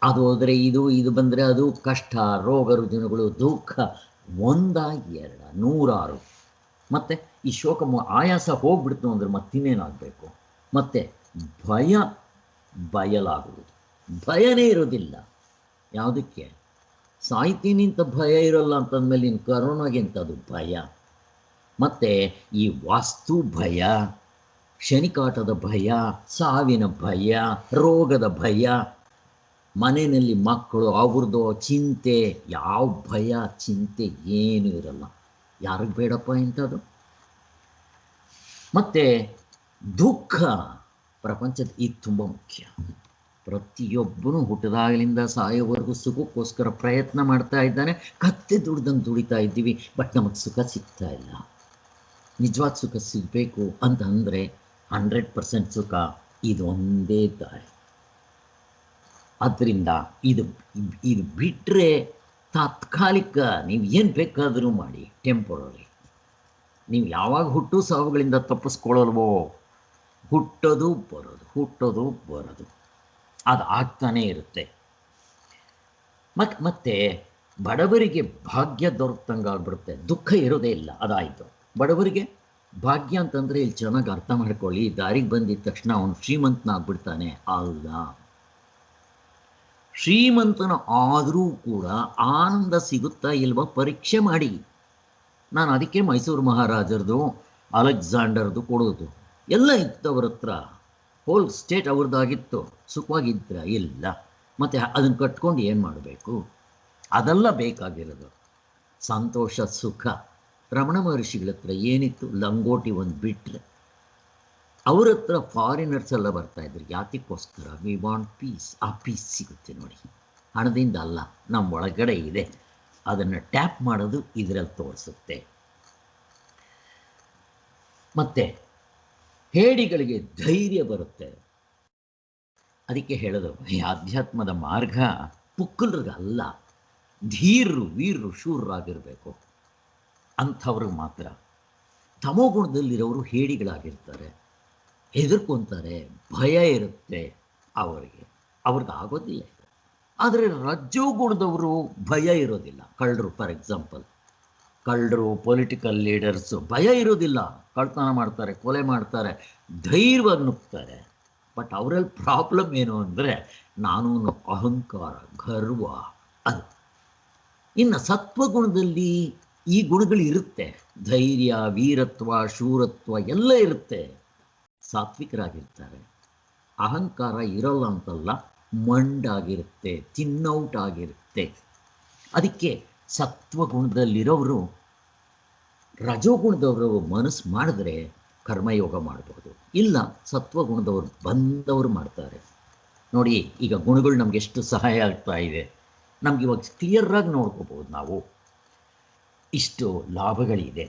ಅದು ಹೋದರೆ ಇದು, ಇದು ಬಂದರೆ ಅದು, ಕಷ್ಟ, ರೋಗ ರುಜಿನಗಳು, ದುಃಖ, ಒಂದಾಗಿ ಎರಡ, ನೂರಾರು. ಮತ್ತು ಈ ಶೋಕ ಆಯಾಸ ಹೋಗ್ಬಿಡ್ತು ಅಂದರೆ ಮತ್ತಿನ್ನೇನಾಗಬೇಕು? ಮತ್ತು ಭಯ ಬಯಲಾಗುವುದು. ಭಯನೇ ಇರೋದಿಲ್ಲ. ಯಾವುದಕ್ಕೆ? ಸಾಯ್ತೀನಿ ಅಂತ ಭಯ ಇರೋಲ್ಲ ಅಂತಂದಮೇಲೆ ಇನ್ನು ಕರೋನಾಗೆಂಥದ್ದು ಭಯ. ಮತ್ತು ಈ ವಾಸ್ತು ಭಯ, ಶನಿಕಾಟದ ಭಯ, ಸಾವಿನ ಭಯ, ರೋಗದ ಭಯ, ಮನೆಯಲ್ಲಿ ಮಕ್ಕಳು ಅವ್ರದ್ದು ಚಿಂತೆ, ಯಾವ ಭಯ ಚಿಂತೆ ಏನೂ ಇರಲ್ಲ. ಯಾರಿಗೆ ಬೇಡಪ್ಪ ಇಂಥದ್ದು? ಮತ್ತು ದುಃಖ ಪ್ರಪಂಚದ ಇದು ತುಂಬ ಮುಖ್ಯ. ಪ್ರತಿಯೊಬ್ಬನು ಹುಟ್ಟಿದಾಗಲಿಂದ ಸಾಯೋವರೆಗೂ ಸುಖಕ್ಕೋಸ್ಕರ ಪ್ರಯತ್ನ ಮಾಡ್ತಾ ಇದ್ದಾನೆ. ಕತ್ತೆ ದುಡ್ದಂಗೆ ದುಡಿತಾ ಇದ್ದೀವಿ, ಬಟ್ ನಮಗೆ ಸುಖ ಸಿಗ್ತಾ ಇಲ್ಲ. ನಿಜವಾದ ಸುಖ ಸಿಗಬೇಕು ಅಂತ ಅಂದರೆ 100% ಸುಖ ಇದು ಒಂದೇ ದಾರಿ. ಆದ್ದರಿಂದ ಇದು ಬಿಟ್ಟರೆ ತಾತ್ಕಾಲಿಕ, ನೀವು ಏನು ಬೇಕಾದರೂ ಮಾಡಿ, ಟೆಂಪರರಿ. ನೀವು ಯಾವಾಗ ಹುಟ್ಟು ಸಾವುಗಳಿಂದ ತಪ್ಪಿಸ್ಕೊಳ್ಳಲ್ವೋ, ಹುಟ್ಟೋದು ಬರೋದು, ಹುಟ್ಟೋದು ಬರೋದು, ಅದು ಆಗ್ತಾನೇ ಇರುತ್ತೆ. ಮತ್ತೆ ಬಡವರಿಗೆ ಭಾಗ್ಯ ದೊರಕಂಗೆ ಆಗ್ಬಿಡುತ್ತೆ, ದುಃಖ ಇರೋದೇ ಇಲ್ಲ. ಅದಾಯಿತು. ಬಡವರಿಗೆ ಭಾಗ್ಯ ಅಂತಂದರೆ ಇಲ್ಲಿ ಚೆನ್ನಾಗಿ ಅರ್ಥ ಮಾಡ್ಕೊಳ್ಳಿ, ದಾರಿಗೆ ಬಂದಿದ್ದ ತಕ್ಷಣ ಅವನು ಶ್ರೀಮಂತನಾಗ್ಬಿಡ್ತಾನೆ ಅಲ್ಲ. ಶ್ರೀಮಂತನ ಆದರೂ ಕೂಡ ಆನಂದ ಸಿಗುತ್ತಾ ಇಲ್ವ ಪರೀಕ್ಷೆ ಮಾಡಿ. ನಾನು ಅದಕ್ಕೆ ಮೈಸೂರು ಮಹಾರಾಜರದು, ಅಲೆಕ್ಸಾಂಡರ್ದು ಕೊಡೋದು ಎಲ್ಲ ಇತ್ತು ಅವ್ರ ಹತ್ರ. ಹೋಲ್ ಸ್ಟೇಟ್ ಅವ್ರದ್ದಾಗಿತ್ತು. ಸುಖವಾಗಿದ್ರ? ಇಲ್ಲ. ಮತ್ತು ಅದನ್ನು ಕಟ್ಕೊಂಡು ಏನು ಮಾಡಬೇಕು? ಅದೆಲ್ಲ ಬೇಕಾಗಿರೋದು ಸಂತೋಷ, ಸುಖ. ರಮಣ ಮಹರ್ಷಿಗಳ ಹತ್ರ ಏನಿತ್ತು? ಲಂಗೋಟಿ ಒಂದು ಬಿಟ್ಟರೆ. ಅವ್ರ ಹತ್ರ ಫಾರಿನರ್ಸ್ ಎಲ್ಲ ಬರ್ತಾಯಿದ್ರು. ಯಾತಕ್ಕೋಸ್ಕರ? We want peace. ಆ ಪೀಸ್ ಸಿಗುತ್ತೆ ನೋಡಿ, ಹಣದಿಂದ ಅಲ್ಲ, ನಮ್ಮ ಒಳಗಡೆ ಇದೆ. ಅದನ್ನು ಟ್ಯಾಪ್ ಮಾಡೋದು ಇದರಲ್ಲಿ ತೋರಿಸುತ್ತೆ. ಮತ್ತು ಹೇಡಿಗಳಿಗೆ ಧೈರ್ಯ ಬರುತ್ತೆ. ಅದಕ್ಕೆ ಹೇಳೋದು ಈ ಆಧ್ಯಾತ್ಮದ ಮಾರ್ಗ ಪುಕ್ಕಲರಿಗಲ್ಲ, ಧೀರರು, ವೀರರು, ಶೂರರಾಗಿರಬೇಕು. ಅಂಥವ್ರಿಗೆ ಮಾತ್ರ. ತಮೋಗುಣದಲ್ಲಿರೋರು ಹೇಡಿಗಳಾಗಿರ್ತಾರೆ, ಹೆದರ್ಕೊಂತಾರೆ, ಭಯ ಇರುತ್ತೆ ಅವರಿಗೆ, ಆಗೋದಿಲ್ಲ. ಆದರೆ ರಜ್ಜೋಗುಣದವರು ಭಯ ಇರೋದಿಲ್ಲ. ಕಳ್ಳರು, ಫಾರ್ ಎಕ್ಸಾಂಪಲ್, ಕಳ್ಳರು, ಪೊಲಿಟಿಕಲ್ ಲೀಡರ್ಸು ಭಯ ಇರೋದಿಲ್ಲ. ಕಳ್ತನ ಮಾಡ್ತಾರೆ, ಕೊಲೆ ಮಾಡ್ತಾರೆ, ಧೈರ್ಯವಾಗಿ ನುಗ್ತಾರೆ. ಬಟ್ ಅವರಲ್ಲಿ ಪ್ರಾಬ್ಲಮ್ ಏನು ಅಂದರೆ ನಾನು ಅಹಂಕಾರ, ಗರ್ವ, ಅದು. ಇನ್ನು ಸತ್ವಗುಣದಲ್ಲಿ ಈ ಗುಣಗಳು ಇರುತ್ತೆ. ಧೈರ್ಯ, ವೀರತ್ವ, ಶೂರತ್ವ ಎಲ್ಲ ಇರುತ್ತೆ. ಸಾತ್ವಿಕರಾಗಿರ್ತಾರೆ. ಅಹಂಕಾರ ಇರೋಲ್ಲ ಅಂತಲ್ಲ, ಮಂಡಾಗಿರುತ್ತೆ, ತಿನ್ನೌಟ್ ಆಗಿರುತ್ತೆ. ಅದಕ್ಕೆ ಸತ್ವಗುಣದಲ್ಲಿರೋರು ರಜೋಗುಣದವರು ಮನಸ್ಸು ಮಾಡಿದ್ರೆ ಕರ್ಮಯೋಗ ಮಾಡಬಹುದು. ಇಲ್ಲ, ಸತ್ವಗುಣದವರು ಬಂದವರು ಮಾಡ್ತಾರೆ. ನೋಡಿ, ಈಗ ಗುಣಗಳು ನಮ್ಗೆ ಎಷ್ಟು ಸಹಾಯ ಆಗ್ತಾ ಇದೆ. ನಮ್ಗೆ ಇವಾಗ ಕ್ಲಿಯರಾಗಿ ನೋಡ್ಕೋಬೋದು ನಾವು. ಇಷ್ಟು ಲಾಭಗಳಿದೆ.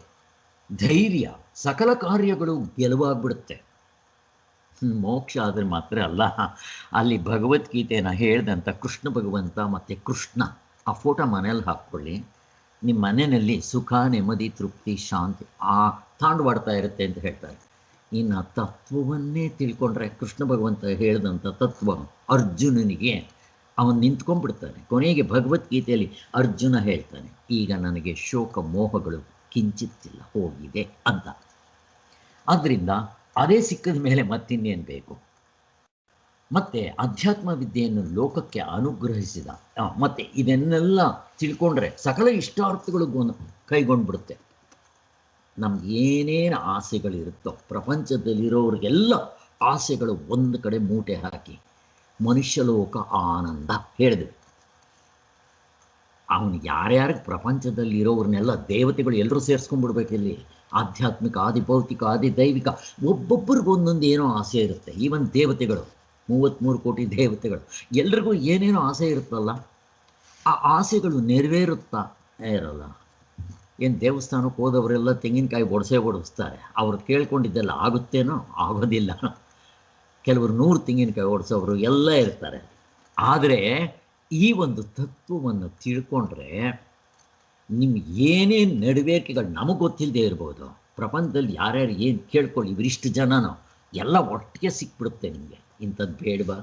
ಧೈರ್ಯ, ಸಕಲ ಕಾರ್ಯಗಳು ಗೆಲುವಾಗ್ಬಿಡುತ್ತೆ. ಮೋಕ್ಷ ಆದರೆ ಮಾತ್ರ ಅಲ್ಲ, ಅಲ್ಲಿ ಭಗವದ್ಗೀತೆಯನ್ನು ಹೇಳ್ದಂಥ ಕೃಷ್ಣ ಭಗವಂತ ಮತ್ತು ಕೃಷ್ಣ ಆ ಫೋಟೋ ಮನೇಲಿ ಹಾಕ್ಕೊಳ್ಳಿ. ನಿಮ್ಮ ಮನೆಯಲ್ಲಿ ಸುಖ, ನೆಮ್ಮದಿ, ತೃಪ್ತಿ, ಶಾಂತಿ ತಾಂಡವಾಡ್ತಾ ಇರುತ್ತೆ ಅಂತ ಹೇಳ್ತಾರೆ. ಇನ್ನು ತತ್ವವನ್ನೇ ತಿಳ್ಕೊಂಡ್ರೆ, ಕೃಷ್ಣ ಭಗವಂತ ಹೇಳಿದಂಥ ತತ್ವ ಅರ್ಜುನನಿಗೆ ಅವನು ನಿಂತ್ಕೊಂಡ್ಬಿಡ್ತಾನೆ. ಕೊನೆಗೆ ಭಗವದ್ಗೀತೆಯಲ್ಲಿ ಅರ್ಜುನ ಹೇಳ್ತಾನೆ, ಈಗ ನನಗೆ ಶೋಕ ಮೋಹಗಳು ಕಿಂಚಿತ್ತಿಲ್ಲ, ಹೋಗಿದೆ ಅಂತ. ಆದ್ದರಿಂದ ಅದೇ ಸಿಕ್ಕಿದ ಮೇಲೆ ಮತ್ತಿನ್ನೇನು ಬೇಕು? ಮತ್ತು ಅಧ್ಯಾತ್ಮ ವಿದ್ಯೆಯನ್ನು ಲೋಕಕ್ಕೆ ಅನುಗ್ರಹಿಸಿದ, ಮತ್ತು ಇದನ್ನೆಲ್ಲ ತಿಳ್ಕೊಂಡ್ರೆ ಸಕಲ ಇಷ್ಟಾರ್ಥಗಳು ಕೈಗೊಂಡ್ಬಿಡುತ್ತೆ. ನಮ್ಗೆ ಏನೇನು ಆಸೆಗಳಿರುತ್ತೋ ಪ್ರಪಂಚದಲ್ಲಿರೋರಿಗೆಲ್ಲ ಆಸೆಗಳು ಒಂದು ಕಡೆ ಮೂಟೆ ಹಾಕಿ ಮನುಷ್ಯ ಲೋಕ ಆನಂದ ಹೇಳಿದ್ವಿ. ಅವನು ಯಾರ್ಯಾರಿಗೆ ಪ್ರಪಂಚದಲ್ಲಿರೋವ್ರನ್ನೆಲ್ಲ ದೇವತೆಗಳು ಎಲ್ಲರೂ ಸೇರಿಸ್ಕೊಂಡ್ಬಿಡ್ಬೇಕಿಲ್ಲಿ. ಆಧ್ಯಾತ್ಮಿಕ, ಆದಿಭೌತಿಕ, ಆದಿದೈವಿಕ, ಒಬ್ಬೊಬ್ಬರಿಗೂ ಒಂದೊಂದು ಏನೋ ಆಸೆ ಇರುತ್ತೆ. ಈವನ್ ದೇವತೆಗಳು, 33 ಕೋಟಿ ದೇವತೆಗಳು, ಎಲ್ರಿಗೂ ಏನೇನೋ ಆಸೆ ಇರುತ್ತಲ್ಲ, ಆ ಆಸೆಗಳು ನೆರವೇರುತ್ತಾ ಇರಲ್ಲ. ಏನು ದೇವಸ್ಥಾನಕ್ಕೆ ಹೋದವರೆಲ್ಲ ತೆಂಗಿನಕಾಯಿ ಓಡಿಸ್ತಾರೆ. ಅವ್ರು ಕೇಳ್ಕೊಂಡಿದ್ದೆಲ್ಲ ಆಗುತ್ತೇನೋ? ಆಗೋದಿಲ್ಲ. ಕೆಲವರು 100 ತೆಂಗಿನಕಾಯಿ ಓಡಿಸೋರು ಎಲ್ಲ ಇರ್ತಾರೆ. ಆದರೆ ಈ ಒಂದು ತತ್ವವನ್ನು ತಿಳ್ಕೊಂಡ್ರೆ ನಿಮ್ಗೆ ಏನೇನು ನಡವಳಿಕೆಗಳು ನಮಗೆ ಗೊತ್ತಿಲ್ಲದೆ ಇರ್ಬೋದು. ಪ್ರಪಂಚದಲ್ಲಿ ಯಾರ್ಯಾರು ಏನು ಕೇಳ್ಕೊಳ್ಳಿ, ಇವರಿಷ್ಟು ಜನನೋ ಎಲ್ಲ ಒಟ್ಟಿಗೆ ಸಿಕ್ಬಿಡುತ್ತೆ ನಿಮಗೆ. ಇಂಥದ್ದು ಬೇಡವಾ?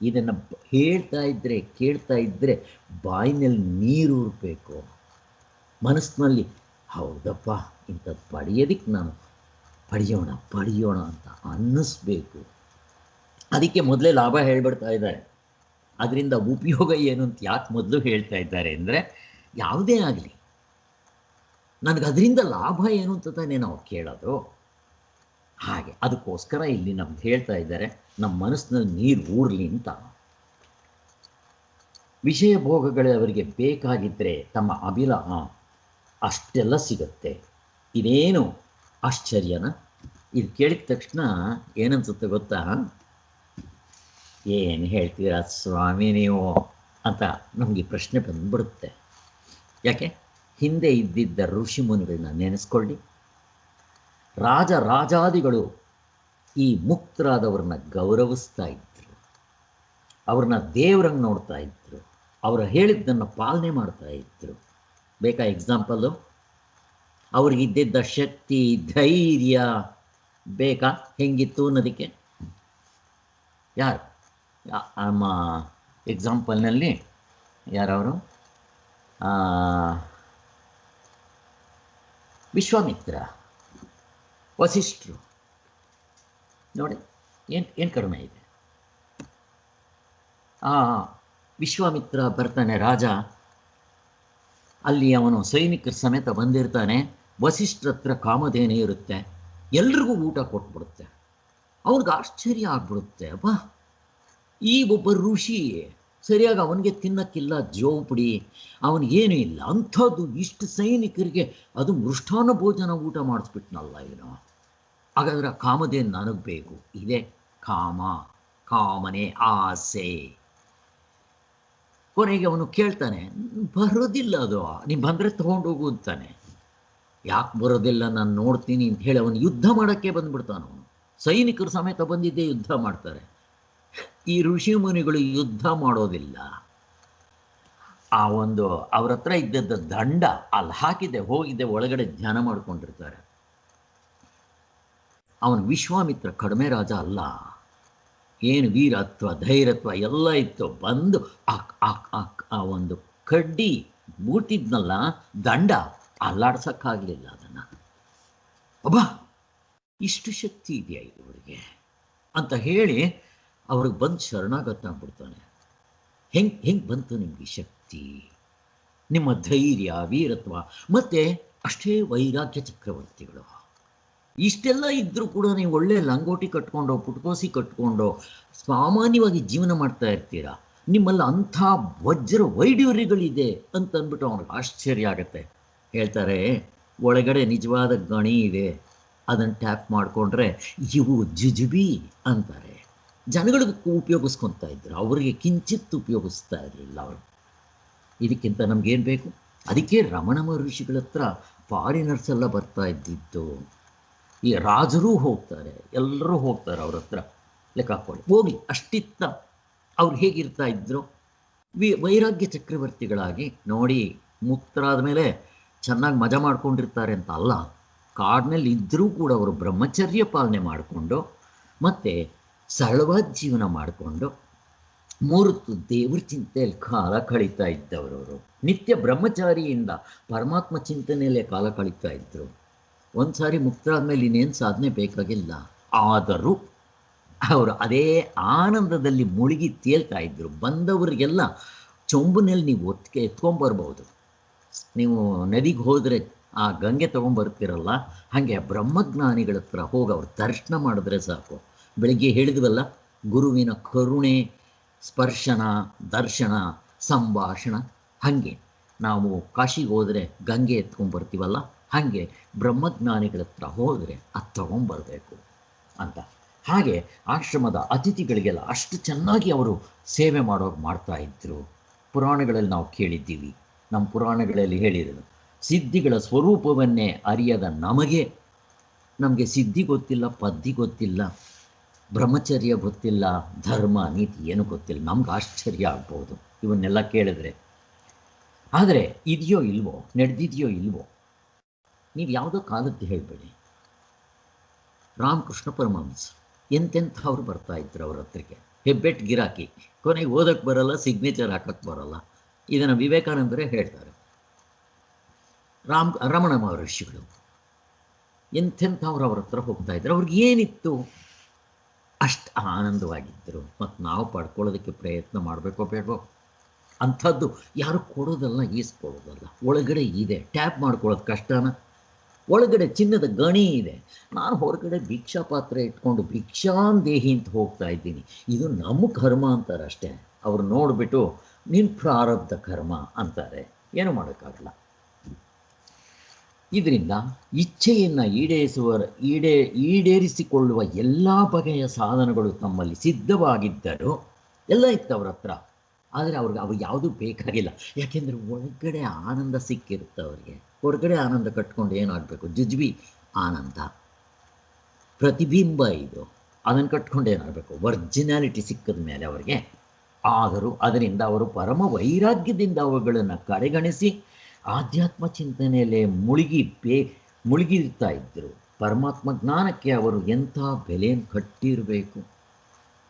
ಇದನ್ನು ಹೇಳ್ತಾ ಇದ್ದರೆ, ಕೇಳ್ತಾ ಇದ್ದರೆ ಬಾಯಿನಲ್ಲಿ ನೀರು ಉರಬೇಕು, ಮನಸ್ಸಿನಲ್ಲಿ ಹೌದಪ್ಪ ಇಂಥದ್ದು ಪಡೆಯೋದಕ್ಕೆ ನಾನು ಪಡೆಯೋಣ ಅಂತ ಅನ್ನಿಸ್ಬೇಕು. ಅದಕ್ಕೆ ಮೊದಲೇ ಲಾಭ ಹೇಳ್ಬಿಡ್ತಾ ಇದ್ದಾರೆ. ಅದರಿಂದ ಉಪಯೋಗ ಏನು ಅಂತ ಯಾಕೆ ಮೊದಲು ಹೇಳ್ತಾ ಇದ್ದಾರೆ ಅಂದರೆ, ಯಾವುದೇ ಆಗಲಿ ನನಗೆ ಅದರಿಂದ ಲಾಭ ಏನು ಅಂತ ತಾನೇ ನಾವು ಕೇಳೋದು. ಹಾಗೆ ಅದಕ್ಕೋಸ್ಕರ ಇಲ್ಲಿ ನಮ್ಗೆ ಹೇಳ್ತಾ ಇದ್ದಾರೆ, ನಮ್ಮ ಮನಸ್ಸಿನಲ್ಲಿ ನೀರು ಊರಲಿ ಅಂತ. ವಿಷಯ ಭೋಗಗಳೇ ಅವರಿಗೆ ಬೇಕಾಗಿದ್ದರೆ ತಮ್ಮ ಅಭಿಲಾಷ ಅಷ್ಟೆಲ್ಲ ಸಿಗುತ್ತೆ. ಇದೇನು ಆಶ್ಚರ್ಯನ? ಇದು ಕೇಳಿದ ತಕ್ಷಣ ಏನನ್ಸುತ್ತೆ ಗೊತ್ತಾ? ಏನು ಹೇಳ್ತೀರಾ ಸ್ವಾಮಿ ನೀವು ಅಂತ ನಮಗೆ ಪ್ರಶ್ನೆ ಬಂದ್ಬಿಡುತ್ತೆ. ಯಾಕೆ? ಹಿಂದೆ ಇದ್ದಿದ್ದ ಋಷಿ ಮುನಿಗಳನ್ನ ನೆನೆಸ್ಕೊಳ್ಳಿ. ರಾಜಾದಿಗಳು ಈ ಮುಕ್ತರಾದವ್ರನ್ನ ಗೌರವಿಸ್ತಾ ಇದ್ರು, ಅವ್ರನ್ನ ದೇವ್ರಂಗೆ ನೋಡ್ತಾ ಇದ್ರು, ಅವರು ಹೇಳಿದ್ದನ್ನು ಪಾಲನೆ ಮಾಡ್ತಾ ಇದ್ರು. ಬೇಕಾ ಎಕ್ಸಾಂಪಲ್ಲು? ಅವ್ರಿಗಿದ್ದಿದ್ದ ಶಕ್ತಿ, ಧೈರ್ಯ ಬೇಕಾ? ಹೆಂಗಿತ್ತು ಅನ್ನೋದಕ್ಕೆ ಯಾರು ನಮ್ಮ ಎಕ್ಸಾಂಪಲ್ನಲ್ಲಿ ಯಾರವರು? ವಿಶ್ವಾಮಿತ್ರ, ವಸಿಷ್ಠರು ನೋಡಿ, ಏನು ಕಡಿಮೆ ಇದೆ. ವಿಶ್ವಾಮಿತ್ರ ಬರ್ತಾನೆ, ರಾಜ. ಅಲ್ಲಿ ಅವನು ಸೈನಿಕರ ಸಮೇತ ಬಂದಿರ್ತಾನೆ. ವಸಿಷ್ಠರ ಹತ್ರ ಕಾಮಧೇನು ಇರುತ್ತೆ, ಎಲ್ರಿಗೂ ಊಟ ಕೊಟ್ಬಿಡುತ್ತೆ. ಅವ್ನಿಗೆ ಆಶ್ಚರ್ಯ ಆಗ್ಬಿಡುತ್ತೆ, ಅಬ್ಬಾ ಈ ಒಬ್ಬ ಋಷಿ ಸರಿಯಾಗಿ ಅವನಿಗೆ ತಿನ್ನಕ್ಕಿಲ್ಲ ಜೋಪುಡಿ, ಅವನಿಗೇನೂ ಇಲ್ಲ, ಅಂಥದ್ದು ಇಷ್ಟು ಸೈನಿಕರಿಗೆ ಅದು ಮೃಷ್ಟಾನ್ನ ಭೋಜನ ಊಟ ಮಾಡಿಸ್ಬಿಟ್ನಲ್ಲ ಏನೋ. ಹಾಗಾದ್ರೆ ಕಾಮಧೇನು ನನಗೆ ಬೇಕು. ಇದೇ ಕಾಮನೆ, ಆಸೆ. ಕೊನೆಗೆ ಅವನು ಕೇಳ್ತಾನೆ, ಬರೋದಿಲ್ಲ ಅದು, ನೀನು ಬಂದರೆ ತೊಗೊಂಡೋಗು ಅಂತಾನೆ. ಯಾಕೆ ಬರೋದಿಲ್ಲ, ನಾನು ನೋಡ್ತೀನಿ ಅಂತ ಹೇಳಿ ಅವನು ಯುದ್ಧ ಮಾಡೋಕ್ಕೆ ಬಂದ್ಬಿಡ್ತಾನೆ. ಅವನು ಸೈನಿಕರು ಸಮೇತ ಬಂದಿದ್ದೇ ಯುದ್ಧ ಮಾಡ್ತಾರೆ. ಈ ಋಷಿ ಮುನಿಗಳು ಯುದ್ಧ ಮಾಡೋದಿಲ್ಲ. ಆ ಒಂದು ಅವ್ರ ಹತ್ರ ಇದ್ದದ್ದ ದಂಡ ಅಲ್ಲಿ ಹಾಕಿದೆ, ಹೋಗಿದ್ದೆ, ಒಳಗಡೆ ಧ್ಯಾನ ಮಾಡ್ಕೊಂಡಿರ್ತಾರೆ. ಅವನು ವಿಶ್ವಾಮಿತ್ರ ಕಡಿಮೆ ರಾಜ ಅಲ್ಲ, ಏನು ವೀರತ್ವ ಧೈರ್ಯತ್ವ ಎಲ್ಲ ಇತ್ತು. ಬಂದು ಆ ಒಂದು ಕಡ್ಡಿ ಬೂಟಿದ್ನಲ್ಲ ದಂಡ, ಅಲ್ಲಾಡ್ಸಕ್ಕಾಗಲಿಲ್ಲ ಅದನ್ನು. ಅಬ್ಬಾ, ಇಷ್ಟು ಶಕ್ತಿ ಇದೆಯಾ ಇವರಿಗೆ ಅಂತ ಹೇಳಿ ಅವ್ರಿಗೆ ಬಂದು ಶರಣಾಗತ ಆಗ್ಬಿಡ್ತಾನೆ. ಹೆಂಗೆ ಬಂತು ನಿಮಗೆ ಶಕ್ತಿ? ನಿಮ್ಮ ಧೈರ್ಯ, ವೀರತ್ವ, ಮತ್ತು ಅಷ್ಟೇ ವೈರಾಗ್ಯ ಚಕ್ರವರ್ತಿಗಳು. ಇಷ್ಟೆಲ್ಲ ಇದ್ದರೂ ಕೂಡ ನೀವು ಒಳ್ಳೆ ಲಂಗೋಟಿ ಕಟ್ಕೊಂಡು, ಪುಟ್ಕೋಸಿ ಕಟ್ಕೊಂಡು ಸಾಮಾನ್ಯವಾಗಿ ಜೀವನ ಮಾಡ್ತಾ ಇರ್ತೀರಾ. ನಿಮ್ಮಲ್ಲಿ ಅಂಥ ವಜ್ರ ವೈಡೂರ್ಯಗಳಿದೆ ಅಂತಂದ್ಬಿಟ್ಟು ಅವ್ನಿಗೆ ಆಶ್ಚರ್ಯ ಆಗುತ್ತೆ. ಹೇಳ್ತಾರೆ, ಒಳಗಡೆ ನಿಜವಾದ ಗಣಿ ಇದೆ, ಅದನ್ನು ಟ್ಯಾಪ್ ಮಾಡಿಕೊಂಡ್ರೆ ಇವು ಜುಜುಬಿ ಅಂತಾರೆ. ಜನಗಳಿಗೂ ಉಪಯೋಗಿಸ್ಕೊತಾ ಇದ್ರು, ಅವರಿಗೆ ಕಿಂಚಿತ್ತು ಉಪಯೋಗಿಸ್ತಾ ಇರಲಿಲ್ಲ ಅವರು. ಇದಕ್ಕಿಂತ ನಮಗೇನು ಬೇಕು? ಅದಕ್ಕೆ ರಮಣ ಮಹರ್ಷಿಗಳ ಹತ್ರ ಫಾರಿನರ್ಸ್ ಎಲ್ಲ ಬರ್ತಾ ಇದ್ದಿದ್ದು. ಈ ರಾಜರೂ ಹೋಗ್ತಾರೆ, ಎಲ್ಲರೂ ಹೋಗ್ತಾರೆ ಅವ್ರ ಹತ್ರ. ಲೆಕ್ಕ ಹಾಕ್ಕೊಳ್ಳಿ, ಹೋಗಿ ಅಷ್ಟಿತ್ತ ಅವ್ರು ಹೇಗಿರ್ತಾ ಇದ್ರು? ವೈರಾಗ್ಯ ಚಕ್ರವರ್ತಿಗಳಾಗಿ. ನೋಡಿ, ಮುಕ್ತರಾದ ಮೇಲೆ ಚೆನ್ನಾಗಿ ಮಜಾ ಮಾಡ್ಕೊಂಡಿರ್ತಾರೆ ಅಂತ ಅಲ್ಲ, ಕಾಡಿನಲ್ಲಿ ಇದ್ದರೂ ಕೂಡ ಅವರು ಬ್ರಹ್ಮಚರ್ಯ ಪಾಲನೆ ಮಾಡಿಕೊಂಡು ಮತ್ತು ಸರಳವಾದ ಜೀವನ ಮಾಡಿಕೊಂಡು ಮೂರ್ತು ದೇವ್ರ ಚಿಂತೆಯಲ್ಲಿ ಕಾಲ ಕಳೀತಾ ಇದ್ದವರವರು. ನಿತ್ಯ ಬ್ರಹ್ಮಚಾರಿಯಿಂದ ಪರಮಾತ್ಮ ಚಿಂತನೆಯಲ್ಲೇ ಕಾಲ ಕಳೀತಾ ಇದ್ದರು. ಒಂದು ಸಾರಿ ಮುಕ್ತರಾದ ಮೇಲೆ ಇನ್ನೇನು ಸಾಧನೆ ಬೇಕಾಗಿಲ್ಲ. ಆದರೂ ಅವರು ಅದೇ ಆನಂದದಲ್ಲಿ ಮುಳುಗಿ ತೇಲ್ತಾ ಇದ್ದರು. ಬಂದವರಿಗೆಲ್ಲ ಚೊಂಬಿನಲ್ಲಿ ನೀವು ಎತ್ಕೊಂಬರ್ಬೋದು. ನೀವು ನದಿಗೆ ಹೋದರೆ ಆ ಗಂಗೆ ತೊಗೊಂಬರ್ತೀರಲ್ಲ, ಹಾಗೆ ಬ್ರಹ್ಮಜ್ಞಾನಿಗಳ ಹತ್ರ ಹೋಗಿ ಅವ್ರ ದರ್ಶನ ಮಾಡಿದ್ರೆ ಸಾಕು. ಬೆಳಗ್ಗೆ ಹೇಳಿದ್ವಲ್ಲ, ಗುರುವಿನ ಕರುಣೆ, ಸ್ಪರ್ಶನ, ದರ್ಶನ, ಸಂಭಾಷಣ. ಹಾಗೆ ನಾವು ಕಾಶಿಗೆ ಹೋದರೆ ಗಂಗೆ ಎತ್ಕೊಂಡ್ಬರ್ತೀವಲ್ಲ, ಹಾಗೆ ಬ್ರಹ್ಮಜ್ಞಾನಿಗಳ ಹತ್ರ ಹೋದರೆ ಅದು ತಗೊಂಬರಬೇಕು ಅಂತ. ಹಾಗೆ ಆಶ್ರಮದ ಅತಿಥಿಗಳಿಗೆಲ್ಲ ಅಷ್ಟು ಚೆನ್ನಾಗಿ ಅವರು ಸೇವೆ ಮಾಡೋದು ಮಾಡ್ತಾಯಿದ್ರು. ಪುರಾಣಗಳಲ್ಲಿ ನಾವು ಕೇಳಿದ್ದೀವಿ, ನಮ್ಮ ಪುರಾಣಗಳಲ್ಲಿ ಹೇಳಿರೋದು, ಸಿದ್ಧಿಗಳ ಸ್ವರೂಪವನ್ನೇ ಅರಿಯದ ನಮಗೆ ಸಿದ್ಧಿ ಗೊತ್ತಿಲ್ಲ, ಪದ್ಧತಿ ಗೊತ್ತಿಲ್ಲ, ಬ್ರಹ್ಮಚರ್ಯ ಗೊತ್ತಿಲ್ಲ, ಧರ್ಮ ನೀತಿ ಏನು ಗೊತ್ತಿಲ್ಲ. ನಮ್ಗೆ ಆಶ್ಚರ್ಯ ಆಗ್ಬೋದು ಇವನ್ನೆಲ್ಲ ಕೇಳಿದ್ರೆ. ಆದರೆ ಇದೆಯೋ ಇಲ್ವೋ, ನಡೆದಿದೆಯೋ ಇಲ್ವೋ, ನೀವು ಯಾವುದೋ ಕಾಲದ್ದು ಹೇಳಬೇಡಿ. ರಾಮಕೃಷ್ಣ ಪರಮಹಂಸ ಎಂತೆಂಥವ್ರು ಬರ್ತಾಯಿದ್ರು ಅವ್ರ ಹತ್ರಕ್ಕೆ. ಹೆಬ್ಬೆಟ್ಟು ಗಿರಾಕಿ, ಕೊನೆಗೆ ಓದಕ್ಕೆ ಬರೋಲ್ಲ, ಸಿಗ್ನೇಚರ್ ಹಾಕಕ್ಕೆ ಬರೋಲ್ಲ. ಇದನ್ನು ವಿವೇಕಾನಂದರೇ ಹೇಳ್ತಾರೆ. ರಮಣ ಮಹರ್ಷಿಗಳು ಎಂಥೆಂಥವ್ರು ಅವ್ರ ಹತ್ರ ಹೋಗ್ತಾಯಿದ್ರು. ಅವ್ರಿಗೆ ಏನಿತ್ತು? ಅಷ್ಟು ಆನಂದವಾಗಿದ್ದರು. ಮತ್ತು ನಾವು ಪಡ್ಕೊಳ್ಳೋದಕ್ಕೆ ಪ್ರಯತ್ನ ಮಾಡಬೇಕೋ ಬೇಡವೋ? ಅಂಥದ್ದು ಯಾರು ಕೊಡೋದಲ್ಲ, ಈಸ್ಕೊಡೋದಲ್ಲ. ಒಳಗಡೆ ಇದೆ, ಟ್ಯಾಪ್ ಮಾಡ್ಕೊಳ್ಳೋದು ಕಷ್ಟನ? ಒಳಗಡೆ ಚಿನ್ನದ ಗಣಿ ಇದೆ. ನಾನು ಹೊರಗಡೆ ಭಿಕ್ಷಾ ಪಾತ್ರೆ ಇಟ್ಕೊಂಡು ಭಿಕ್ಷಾಂದೇಹಿ ಅಂತ ಹೋಗ್ತಾ ಇದ್ದೀನಿ. ಇದು ನಮ್ಮ ಕರ್ಮ ಅಂತಾರೆ ಅಷ್ಟೇ. ಅವ್ರು ನೋಡಿಬಿಟ್ಟು ನಿನ್ನ ಪ್ರಾರಬ್ಧ ಕರ್ಮ ಅಂತಾರೆ, ಏನೂ ಮಾಡೋಕ್ಕಾಗಲ್ಲ. ಇದರಿಂದ ಇಚ್ಛೆಯನ್ನು ಈಡೇರಿಸಿಕೊಳ್ಳುವ ಎಲ್ಲ ಬಗೆಯ ಸಾಧನಗಳು ತಮ್ಮಲ್ಲಿ ಸಿದ್ಧವಾಗಿದ್ದರೂ ಎಲ್ಲ ಇತ್ತು ಅವ್ರ ಹತ್ರ. ಆದರೆ ಅವು ಯಾವುದೂ ಬೇಕಾಗಿಲ್ಲ. ಯಾಕೆಂದರೆ ಒಳಗಡೆ ಆನಂದ ಸಿಕ್ಕಿರುತ್ತೆ ಅವರಿಗೆ. ಹೊರಗಡೆ ಆನಂದ ಕಟ್ಕೊಂಡು ಏನಾಗಬೇಕು? ಜುಜ್ಬಿ ಆನಂದ, ಪ್ರತಿಬಿಂಬ ಇದು. ಅದನ್ನು ಕಟ್ಕೊಂಡು ಏನಾಗಬೇಕು? ಒರ್ಜಿನಾಲಿಟಿ ಸಿಕ್ಕಿದ ಮೇಲೆ ಅವರಿಗೆ. ಆದರೂ ಅದರಿಂದ ಅವರು ಪರಮ ವೈರಾಗ್ಯದಿಂದ ಅವುಗಳನ್ನು ಕಡೆಗಣಿಸಿ ಆಧ್ಯಾತ್ಮ ಚಿಂತನೆಯಲ್ಲೇ ಮುಳುಗಿರ್ತಾ ಇದ್ದರು. ಪರಮಾತ್ಮ ಜ್ಞಾನಕ್ಕೆ ಅವರು ಎಂಥ ಬೆಲೆಯನ್ನು ಕಟ್ಟಿರಬೇಕು.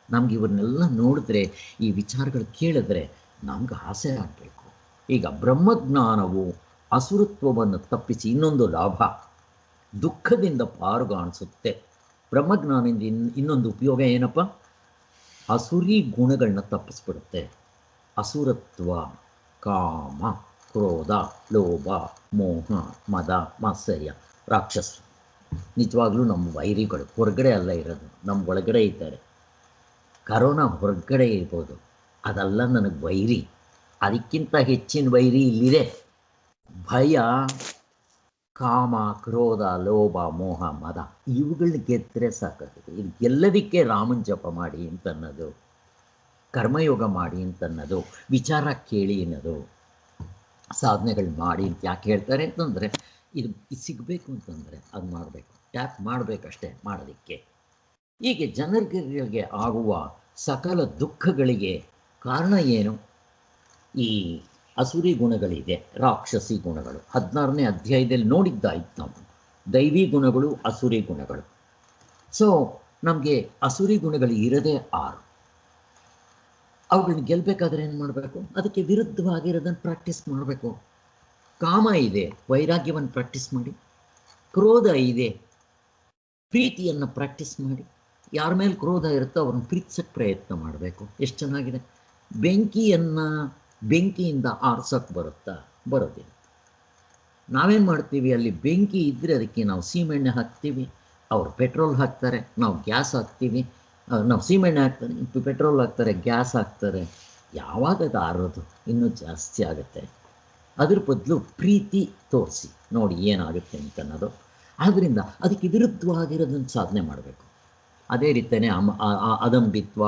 ನಮ್ಗೆ ಇವನ್ನೆಲ್ಲ ನೋಡಿದ್ರೆ, ಈ ವಿಚಾರಗಳು ಕೇಳಿದ್ರೆ ನಮ್ಗೆ ಆಸೆ ಆಗಬೇಕು. ಈಗ ಬ್ರಹ್ಮಜ್ಞಾನವು ಅಸುರತ್ವವನ್ನು ತಪ್ಪಿಸಿ ಇನ್ನೊಂದು ಲಾಭ, ದುಃಖದಿಂದ ಪಾರುಗಾಣಿಸುತ್ತೆ. ಬ್ರಹ್ಮಜ್ಞಾನದಿಂದ ಇನ್ನೊಂದು ಉಪಯೋಗ ಏನಪ್ಪ? ಅಸುರಿ ಗುಣಗಳನ್ನ ತಪ್ಪಿಸ್ಬಿಡುತ್ತೆ. ಅಸುರತ್ವ, ಕಾಮ, ಕ್ರೋಧ, ಲೋಭ, ಮೋಹ, ಮದ, ಮಾತ್ಸರ್ಯ, ರಾಕ್ಷಸ ನಿಜವಾಗ್ಲೂ ನಮ್ಮ ವೈರಿಗಳು. ಹೊರಗಡೆ ಅಲ್ಲ ಇರೋದು, ನಮ್ಮ ಒಳಗಡೆ ಇದ್ದಾರೆ. ಕರೋನಾ ಹೊರಗಡೆ ಇರ್ಬೋದು, ಅದೆಲ್ಲ ನನಗೆ ವೈರಿ. ಅದಕ್ಕಿಂತ ಹೆಚ್ಚಿನ ವೈರಿ ಇಲ್ಲಿದೆ. ಭಯ, ಕಾಮ, ಕ್ರೋಧ, ಲೋಭ, ಮೋಹ, ಮದ ಇವುಗಳನ್ನ ಗೆದ್ದರೆ ಸಾಕಾಗುತ್ತೆ. ಇದು ಗೆಲ್ಲೋದಕ್ಕೆ ರಾಮನ ಜಪ ಮಾಡಿ ಅಂತನ್ನೋದು, ಕರ್ಮಯೋಗ ಮಾಡಿ ಅಂತನ್ನೋದು, ವಿಚಾರ ಕೇಳಿ ಅನ್ನೋದು, ಸಾಧನೆಗಳು ಮಾಡಿ ಅಂತ ಯಾಕೆ ಹೇಳ್ತಾರೆ ಅಂತಂದರೆ, ಇದು ಸಿಗಬೇಕು ಅಂತಂದರೆ ಅದು ಮಾಡಬೇಕು, ಟ್ಯಾಪ್ ಮಾಡಬೇಕಷ್ಟೇ ಮಾಡೋದಕ್ಕೆ. ಹೀಗೆ ಜನರಿಗೆ ಆಗುವ ಸಕಲ ದುಃಖಗಳಿಗೆ ಕಾರಣ ಏನು? ಈ ಅಸುರಿ ಗುಣಗಳಿದೆ, ರಾಕ್ಷಸಿ ಗುಣಗಳು. 16ನೇ ಅಧ್ಯಾಯದಲ್ಲಿ ನೋಡಿದ್ದಾಯ್ತು ನಾವು, ದೈವಿ ಗುಣಗಳು, ಅಸುರಿ ಗುಣಗಳು. ಸೊ ನಮಗೆ ಅಸುರಿ ಗುಣಗಳು ಇರದೇ 6. ಅವುಗಳನ್ನ ಗೆಲ್ಲಬೇಕಾದ್ರೆ ಏನು ಮಾಡಬೇಕು? ಅದಕ್ಕೆ ವಿರುದ್ಧವಾಗಿರೋದನ್ನು ಪ್ರಾಕ್ಟೀಸ್ ಮಾಡಬೇಕು. ಕಾಮ ಇದೆ, ವೈರಾಗ್ಯವನ್ನು ಪ್ರಾಕ್ಟೀಸ್ ಮಾಡಿ. ಕ್ರೋಧ ಇದೆ, ಪ್ರೀತಿಯನ್ನು ಪ್ರಾಕ್ಟೀಸ್ ಮಾಡಿ. ಯಾರ ಮೇಲೆ ಕ್ರೋಧ ಇರುತ್ತೋ ಅವ್ರನ್ನ ಪ್ರೀತಿಸೋಕ್ಕೆ ಪ್ರಯತ್ನ ಮಾಡಬೇಕು. ಎಷ್ಟು ಚೆನ್ನಾಗಿದೆ. ಬೆಂಕಿಯಿಂದ ಆರ್ಸೋಕ್ಕೆ ಬರೋದಿಲ್ಲ. ನಾವೇನು ಮಾಡ್ತೀವಿ, ಅಲ್ಲಿ ಬೆಂಕಿ ಇದ್ದರೆ ಅದಕ್ಕೆ ನಾವು ಸೀಮೆಣ್ಣೆ ಹಾಕ್ತೀವಿ, ಅವ್ರು ಪೆಟ್ರೋಲ್ ಹಾಕ್ತಾರೆ, ನಾವು ಗ್ಯಾಸ್ ಹಾಕ್ತೀವಿ. ನಾವು ಸೀಮೆಣ್ಣೆ ಹಾಕ್ತಾರೆ, ಪೆಟ್ರೋಲ್ ಹಾಕ್ತಾರೆ, ಗ್ಯಾಸ್ ಹಾಕ್ತಾರೆ. ಯಾವಾಗ ಅದು ಆರೋದು ಇನ್ನೂ ಜಾಸ್ತಿ ಆಗುತ್ತೆ. ಅದ್ರ ಬದಲು ಪ್ರೀತಿ ತೋರಿಸಿ ನೋಡಿ ಏನಾಗುತ್ತೆ ಅಂತ ಅನ್ನೋದು. ಆದ್ದರಿಂದ ಅದಕ್ಕೆ ವಿರುದ್ಧವಾಗಿರೋದನ್ನು ಸಾಧನೆ ಮಾಡಬೇಕು. ಅದೇ ರೀತಿಯೇ ಅದಂಬಿತ್ವ,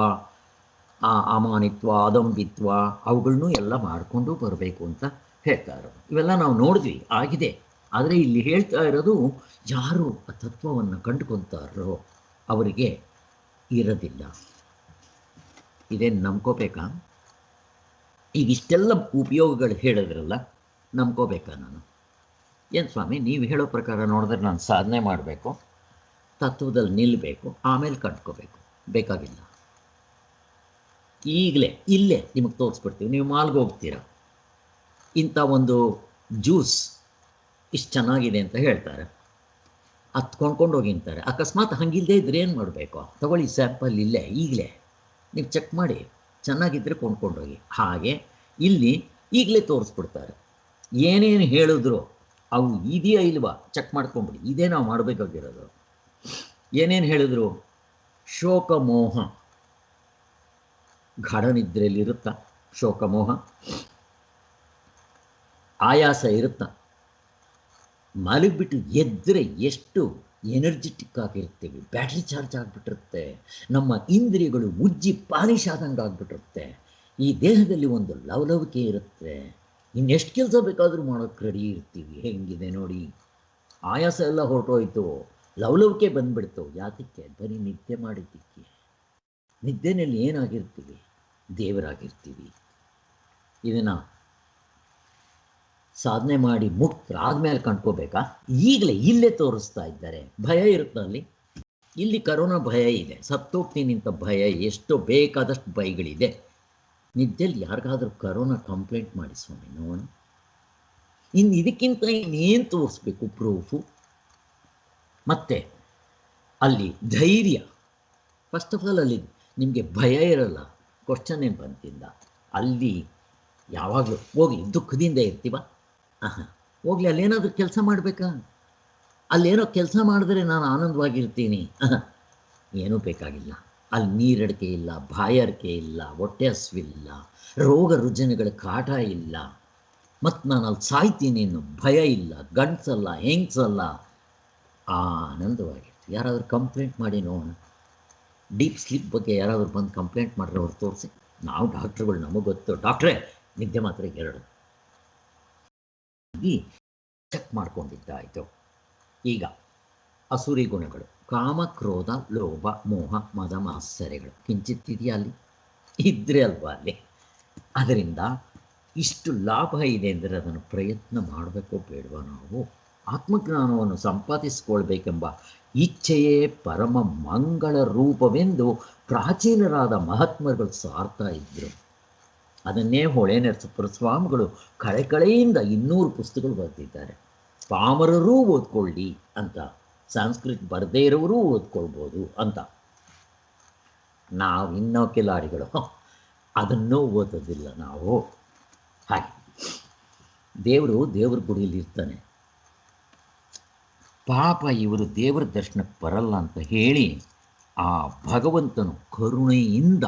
ಅಮಾನಿತ್ವ, ಅದಂಬಿತ್ವ ಅವುಗಳನ್ನೂ ಎಲ್ಲ ಮಾಡಿಕೊಂಡು ಬರಬೇಕು ಅಂತ ಹೇಳ್ತಾ ಇರೋದು. ಇವೆಲ್ಲ ನಾವು ನೋಡಿದ್ವಿ, ಆಗಿದೆ. ಆದರೆ ಇಲ್ಲಿ ಹೇಳ್ತಾ ಇರೋದು, ಯಾರು ಆ ತತ್ವವನ್ನು ಕಂಡುಕೊಳ್ತಾರೋ ಅವರಿಗೆ ಇರೋದಿಲ್ಲ. ಇದೇನು ನಂಬ್ಕೋಬೇಕಾ? ಈಗ ಇಷ್ಟೆಲ್ಲ ಉಪಯೋಗಗಳು ಹೇಳಿದ್ರಲ್ಲ, ನಂಬ್ಕೋಬೇಕಾ ನಾನು? ಏನು ಸ್ವಾಮಿ, ನೀವು ಹೇಳೋ ಪ್ರಕಾರ ನೋಡಿದ್ರೆ ನಾನು ಸಾಧನೆ ಮಾಡಬೇಕು, ತತ್ವದಲ್ಲಿ ನಿಲ್ಲಬೇಕು, ಆಮೇಲೆ ಕಂಡ್ಕೋಬೇಕು? ಬೇಕಾಗಿಲ್ಲ. ಈಗಲೇ ಇಲ್ಲೇ ನಿಮಗೆ ತೋರಿಸ್ಬಿಡ್ತೀವಿ. ನೀವು ಮಾಲ್ಗೆ ಹೋಗ್ತೀರ, ಇಂಥ ಒಂದು ಜ್ಯೂಸ್ ಇಷ್ಟು ಚೆನ್ನಾಗಿದೆ ಅಂತ ಹೇಳ್ತಾರೆ, ಅದು ಕೊಂಡ್ಕೊಂಡು ಹೋಗಿಂತಾರೆ. ಅಕಸ್ಮಾತ್ ಹಂಗಿಲ್ಲದೆ ಇದ್ರೆ ಏನು ಮಾಡಬೇಕು? ತಗೊಳ್ಳಿ ಸ್ಯಾಂಪಲ್ ಇಲ್ಲೇ, ಈಗಲೇ ನೀವು ಚೆಕ್ ಮಾಡಿ, ಚೆನ್ನಾಗಿದ್ದರೆ ಕೊಂಡ್ಕೊಂಡೋಗಿ. ಹಾಗೆ ಇಲ್ಲಿ ಈಗಲೇ ತೋರಿಸ್ಬಿಡ್ತಾರೆ. ಏನೇನು ಹೇಳಿದ್ರು ಅವು ಇದೆಯಾ ಇಲ್ವಾ ಚೆಕ್ ಮಾಡ್ಕೊಂಬಿಡಿ. ಇದೇ ನಾವು ಮಾಡಬೇಕಾಗಿರೋದು. ಏನೇನು ಹೇಳಿದ್ರು? ಶೋಕಮೋಹ, ಗಾಢನಿದ್ರೆಯಲ್ಲಿ ಇರುತ್ತಾ ಶೋಕಮೋಹ? ಆಯಾಸ ಇರುತ್ತಾ? ಮಲಗಿಬಿಟ್ಟು ಎದ್ದರೆ ಎಷ್ಟು ಎನರ್ಜೆಟಿಕ್ ಆಗಿರ್ತೀವಿ, ಬ್ಯಾಟ್ರಿ ಚಾರ್ಜ್ ಆಗಿಬಿಟ್ಟಿರುತ್ತೆ. ನಮ್ಮ ಇಂದ್ರಿಯಗಳು ಉಜ್ಜಿ ಪಾಲಿಶ್ ಆದಂಗೆ ಆಗಿಬಿಟ್ಟಿರುತ್ತೆ. ಈ ದೇಹದಲ್ಲಿ ಒಂದು ಲವಲವಿಕೆ ಇರುತ್ತೆ. ಇನ್ನೆಷ್ಟು ಕೆಲಸ ಬೇಕಾದರೂ ಮಾಡೋಕ್ಕೆ ರೆಡಿ ಇರ್ತೀವಿ. ಹೆಂಗಿದೆ ನೋಡಿ, ಆಯಾಸ ಎಲ್ಲ ಹೊರಟೋಯ್ತು, ಲವಲವಿಕೆ ಬಂದುಬಿಡ್ತು. ಯಾತಕ್ಕೆ? ಬರೀ ನಿದ್ದೆ ಮಾಡಿದ್ದಕ್ಕೆ. ನಿದ್ದೆನಲ್ಲಿ ಏನಾಗಿರ್ತೀವಿ? ದೇವರಾಗಿರ್ತೀವಿ. ಇದನ್ನು ಸಾಧನೆ ಮಾಡಿ ಮುಕ್ತರಾದ್ಮೇಲೆ ಕಂಡ್ಕೋಬೇಕಾ? ಈಗಲೇ ಇಲ್ಲೇ ತೋರಿಸ್ತಾ ಇದ್ದಾರೆ. ಭಯ ಇರುತ್ತೆ ಅಲ್ಲಿ. ಇಲ್ಲಿ ಕರೋನಾ ಭಯ ಇದೆ, ಸತ್ತೋಗ್ತೀನಿ ಅಂತ ಭಯ, ಎಷ್ಟೋ ಬೇಕಾದಷ್ಟು ಭಯಗಳಿದೆ. ನಿದ್ದೆಯಲ್ಲಿ ಯಾರಿಗಾದ್ರೂ ಕರೋನಾ ಕಂಪ್ಲೇಂಟ್ ಮಾಡಿ ಸ್ವಾಮಿ ನೋಡೋಣ. ಇನ್ನು ಇದಕ್ಕಿಂತ ಇನ್ನೇನು ತೋರಿಸ್ಬೇಕು ಪ್ರೂಫು? ಮತ್ತೆ ಅಲ್ಲಿ ಧೈರ್ಯ. ಫಸ್ಟ್ ಆಫ್ ಆಲ್ ಅಲ್ಲಿ ನಿಮಗೆ ಭಯ ಇರಲ್ಲ. ಕ್ವಶನ್ ಏನು ಬಂತಿಂದ ಅಲ್ಲಿ ಯಾವಾಗಲೂ ಹೋಗಲಿ ದುಃಖದಿಂದ ಇರ್ತೀವ. ಹೋಗಲಿ, ಅಲ್ಲೇನಾದರೂ ಕೆಲಸ ಮಾಡಬೇಕಾ? ಅಲ್ಲೇನೋ ಕೆಲಸ ಮಾಡಿದ್ರೆ ನಾನು ಆನಂದವಾಗಿರ್ತೀನಿ. ಏನೂ ಬೇಕಾಗಿಲ್ಲ. ಅಲ್ಲಿ ನೀರಡಿಕೆ ಇಲ್ಲ, ಬಾಯಾರಿಕೆ ಇಲ್ಲ, ಹೊಟ್ಟೆ ಹಸಿವಿಲ್ಲ, ರೋಗ ರುಜಿನಗಳ ಕಾಟ ಇಲ್ಲ. ಮತ್ತು ನಾನು ಅಲ್ಲಿ ಸಾಯ್ತೀನಿ ಅನ್ನೋ ಭಯ ಇಲ್ಲ. ಗಂಡಸಲ್ಲ, ಹೆಂಗಸಲ್ಲ, ಆನಂದವಾಗಿರ್ತೀವಿ. ಯಾರಾದರೂ ಕಂಪ್ಲೇಂಟ್ ಮಾಡಿ ನೋಡೋಣ. ಡೀಪ್ ಸ್ಲೀಪ್ ಬಗ್ಗೆ ಯಾರಾದರೂ ಬಂದು ಕಂಪ್ಲೇಂಟ್ ಮಾಡಿದ್ರೆ ಅವ್ರು ತೋರಿಸಿ. ನಾವು ಡಾಕ್ಟ್ರುಗಳು, ನಮಗೆ ಗೊತ್ತು ಡಾಕ್ಟ್ರೇ ನಿದ್ದೆ ಮಾತ್ರ 2 ಚೆಕ್ ಮಾಡ್ಕೊಂಡಿದ್ದಾಯಿತು. ಈಗ ಅಸುರಿ ಗುಣಗಳು ಕಾಮ, ಕ್ರೋಧ, ಲೋಭ, ಮೋಹ, ಮದ, ಮಾತ್ಸರ್ಯಗಳು ಕಿಂಚಿತ್ತಿದೆಯಾ ಅಲ್ಲಿ? ಇದ್ರೆ ಅಲ್ವಾ ಅಲ್ಲಿ? ಅದರಿಂದ ಇಷ್ಟು ಲಾಭ ಇದೆ ಅಂದರೆ ಅದನ್ನು ಪ್ರಯತ್ನ ಮಾಡಬೇಕೋ ಬೇಡವಾ? ನಾವು ಆತ್ಮಜ್ಞಾನವನ್ನು ಸಂಪಾದಿಸಿಕೊಳ್ಬೇಕೆಂಬ ಇಚ್ಛೆಯೇ ಪರಮ ಮಂಗಳ ರೂಪವೆಂದು ಪ್ರಾಚೀನರಾದ ಮಹಾತ್ಮರುಗಳು ಸಾರ್ತಾ ಇದ್ದರು. ಅದನ್ನೇ ಹೊಳೆ ನರಸೀಪುರ ಸ್ವಾಮಿಗಳು ಕಳೆಯಿಂದ 200 ಪುಸ್ತಕಗಳು ಬರೆದಿದ್ದಾರೆ. ಪಾಮರರೂ ಓದ್ಕೊಳ್ಳಿ ಅಂತ, ಸಂಸ್ಕೃತ ಬರದೇ ಇರೋರು ಓದ್ಕೊಳ್ಬೋದು ಅಂತ. ನಾವು ಇನ್ನೂ ಕಿಲಾಡಿಗಳು, ಅದನ್ನೂ ಓದೋದಿಲ್ಲ ನಾವು. ಹಾಗೆ ದೇವ್ರ ಗುಡಿಯಲ್ಲಿ ಇರ್ತಾನೆ. ಪಾಪ ಇವರು ದೇವರ ದರ್ಶನಕ್ಕೆ ಬರಲ್ಲ ಅಂತ ಹೇಳಿ ಆ ಭಗವಂತನು ಕರುಣೆಯಿಂದ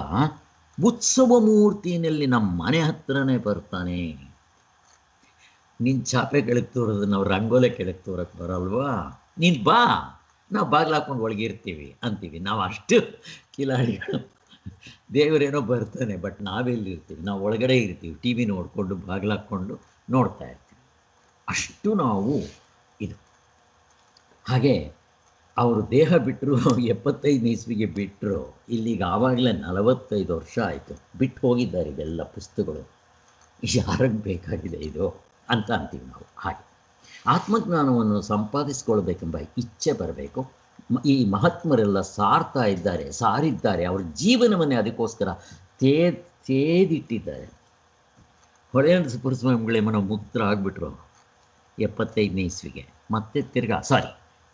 ಉತ್ಸವ ಮೂರ್ತಿಯಲ್ಲಿ ನಮ್ಮ ಮನೆ ಹತ್ರನೇ ಬರ್ತಾನೆ. ನಿನ್ನ ಚಾಪೆ ಕೆಳಗೆ ತೋರೋದು ನಾವು ರಂಗೋಲೆ ಕೆಳಗೆ ತೋರಕ್ಕೆ ಬರಲ್ವಾ? ನೀನು ಬಾ, ನಾವು ಬಾಗಿಲು ಹಾಕ್ಕೊಂಡು ಒಳಗಿರ್ತೀವಿ ಅಂತೀವಿ. ನಾವು ಅಷ್ಟು ಕಿಲಾಡಿಗಳು. ದೇವರೇನೋ ಬರ್ತಾನೆ, ಬಟ್ ನಾವೆಲ್ಲಿರ್ತೀವಿ? ನಾವು ಒಳಗಡೆ ಇರ್ತೀವಿ, ಟಿ ವಿ ನೋಡಿಕೊಂಡು ಬಾಗಿಲು ಹಾಕ್ಕೊಂಡು ನೋಡ್ತಾ ಇರ್ತೀವಿ. ಅಷ್ಟು ನಾವು ಇದು. ಹಾಗೆ ಅವರು ದೇಹ ಬಿಟ್ಟರು 75 ಇಸ್ವಿಗೆ ಬಿಟ್ಟರು, ಇಲ್ಲಿಗೆ ಆವಾಗಲೇ 45 ವರ್ಷ ಆಯಿತು. ಬಿಟ್ಟು ಹೋಗಿದ್ದಾರೆ ಇದೆಲ್ಲ ಪುಸ್ತಕಗಳು. ಯಾರಿಗೆ ಬೇಕಾಗಿದೆ ಇದು ಅಂತ ಅಂತೀವಿ ನಾವು. ಹಾಗೆ ಆತ್ಮಜ್ಞಾನವನ್ನು ಸಂಪಾದಿಸ್ಕೊಳ್ಬೇಕೆಂಬ ಇಚ್ಛೆ ಬರಬೇಕು. ಈ ಮಹಾತ್ಮರೆಲ್ಲ ಸಾರಿದ್ದಾರೆ, ಅವ್ರ ಜೀವನವನ್ನೇ ಅದಕ್ಕೋಸ್ಕರ ತೇದಿಟ್ಟಿದ್ದಾರೆ. ಹೊಳೆಯ ಸುಬ್ರಹ್ಮಣ್ಯಗಳೇಮನ ಮುಕ್ತರ ಆಗಿಬಿಟ್ರು 75ನೇ ಇಸ್ವಿಗೆ, ಮತ್ತೆ ತಿರ್ಗಾ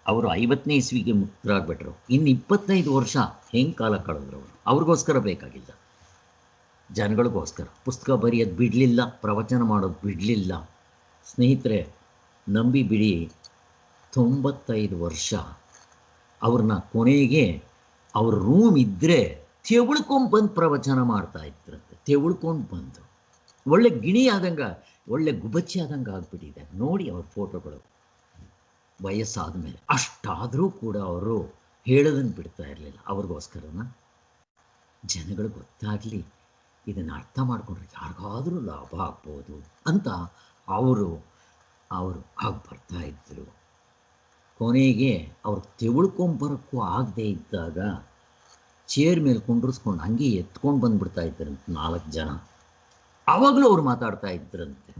ಅವರು 50ನೇ ಇಸ್ವಿಗೆ ಮುಕ್ತರಾಗ್ಬಿಟ್ರು. ಇನ್ನು 25 ವರ್ಷ ಹೆಂಗೆ ಕಾಲ ಕಳೆದ್ರು ಅವರು? ಅವ್ರಿಗೋಸ್ಕರ ಬೇಕಾಗಿಲ್ಲ, ಜನಗಳಿಗೋಸ್ಕರ. ಪುಸ್ತಕ ಬರೆಯೋದು ಬಿಡಲಿಲ್ಲ, ಪ್ರವಚನ ಮಾಡೋದು ಬಿಡಲಿಲ್ಲ. ಸ್ನೇಹಿತರೆ, ನಂಬಿ ಬಿಡಿ, 95 ವರ್ಷ ಅವ್ರನ್ನ ಕೊನೆಗೆ ಅವ್ರ ರೂಮ್ ಇದ್ದರೆ ತೆವಳ್ಕೊಂಡು ಪ್ರವಚನ ಮಾಡ್ತಾ ಇದ್ರಂತೆ. ತೆವಳ್ಕೊಂಡು ಬಂದು ಒಳ್ಳೆ ಗಿಣಿ ಆದಂಗೆ, ಒಳ್ಳೆ ಗುಬಚ್ಚಿ ಆದಂಗೆ ಆಗ್ಬಿಟ್ಟಿದೆ ನೋಡಿ ಅವ್ರ ಫೋಟೋಗಳು. ವಯಸ್ಸಾದ ಮೇಲೆ ಅಷ್ಟಾದರೂ ಕೂಡ ಅವರು ಹೇಳೋದನ್ನು ಬಿಡ್ತಾ ಇರಲಿಲ್ಲ. ಅವ್ರಿಗೋಸ್ಕರನ ಜನಗಳು ಗೊತ್ತಾಗಲಿ, ಇದನ್ನು ಅರ್ಥ ಮಾಡಿಕೊಂಡ್ರೆ ಯಾರಿಗಾದರೂ ಲಾಭ ಆಗ್ಬೋದು ಅಂತ ಅವರು ಆಗಿ ಬರ್ತಾ ಇದ್ದರು. ಕೊನೆಗೆ ಅವ್ರು ತೆವಳ್ಕೊಂಬರೋಕ್ಕೂ ಆಗದೆ ಇದ್ದಾಗ ಚೇರ್ ಮೇಲೆ ಕುಂಡ್ರಿಸ್ಕೊಂಡು ಹಂಗೆ ಎತ್ಕೊಂಡು ಬಂದುಬಿಡ್ತಾ ಇದ್ದರಂತೆ 4 ಜನ. ಆವಾಗಲೂ ಅವ್ರು ಮಾತಾಡ್ತಾ ಇದ್ರಂತೆ.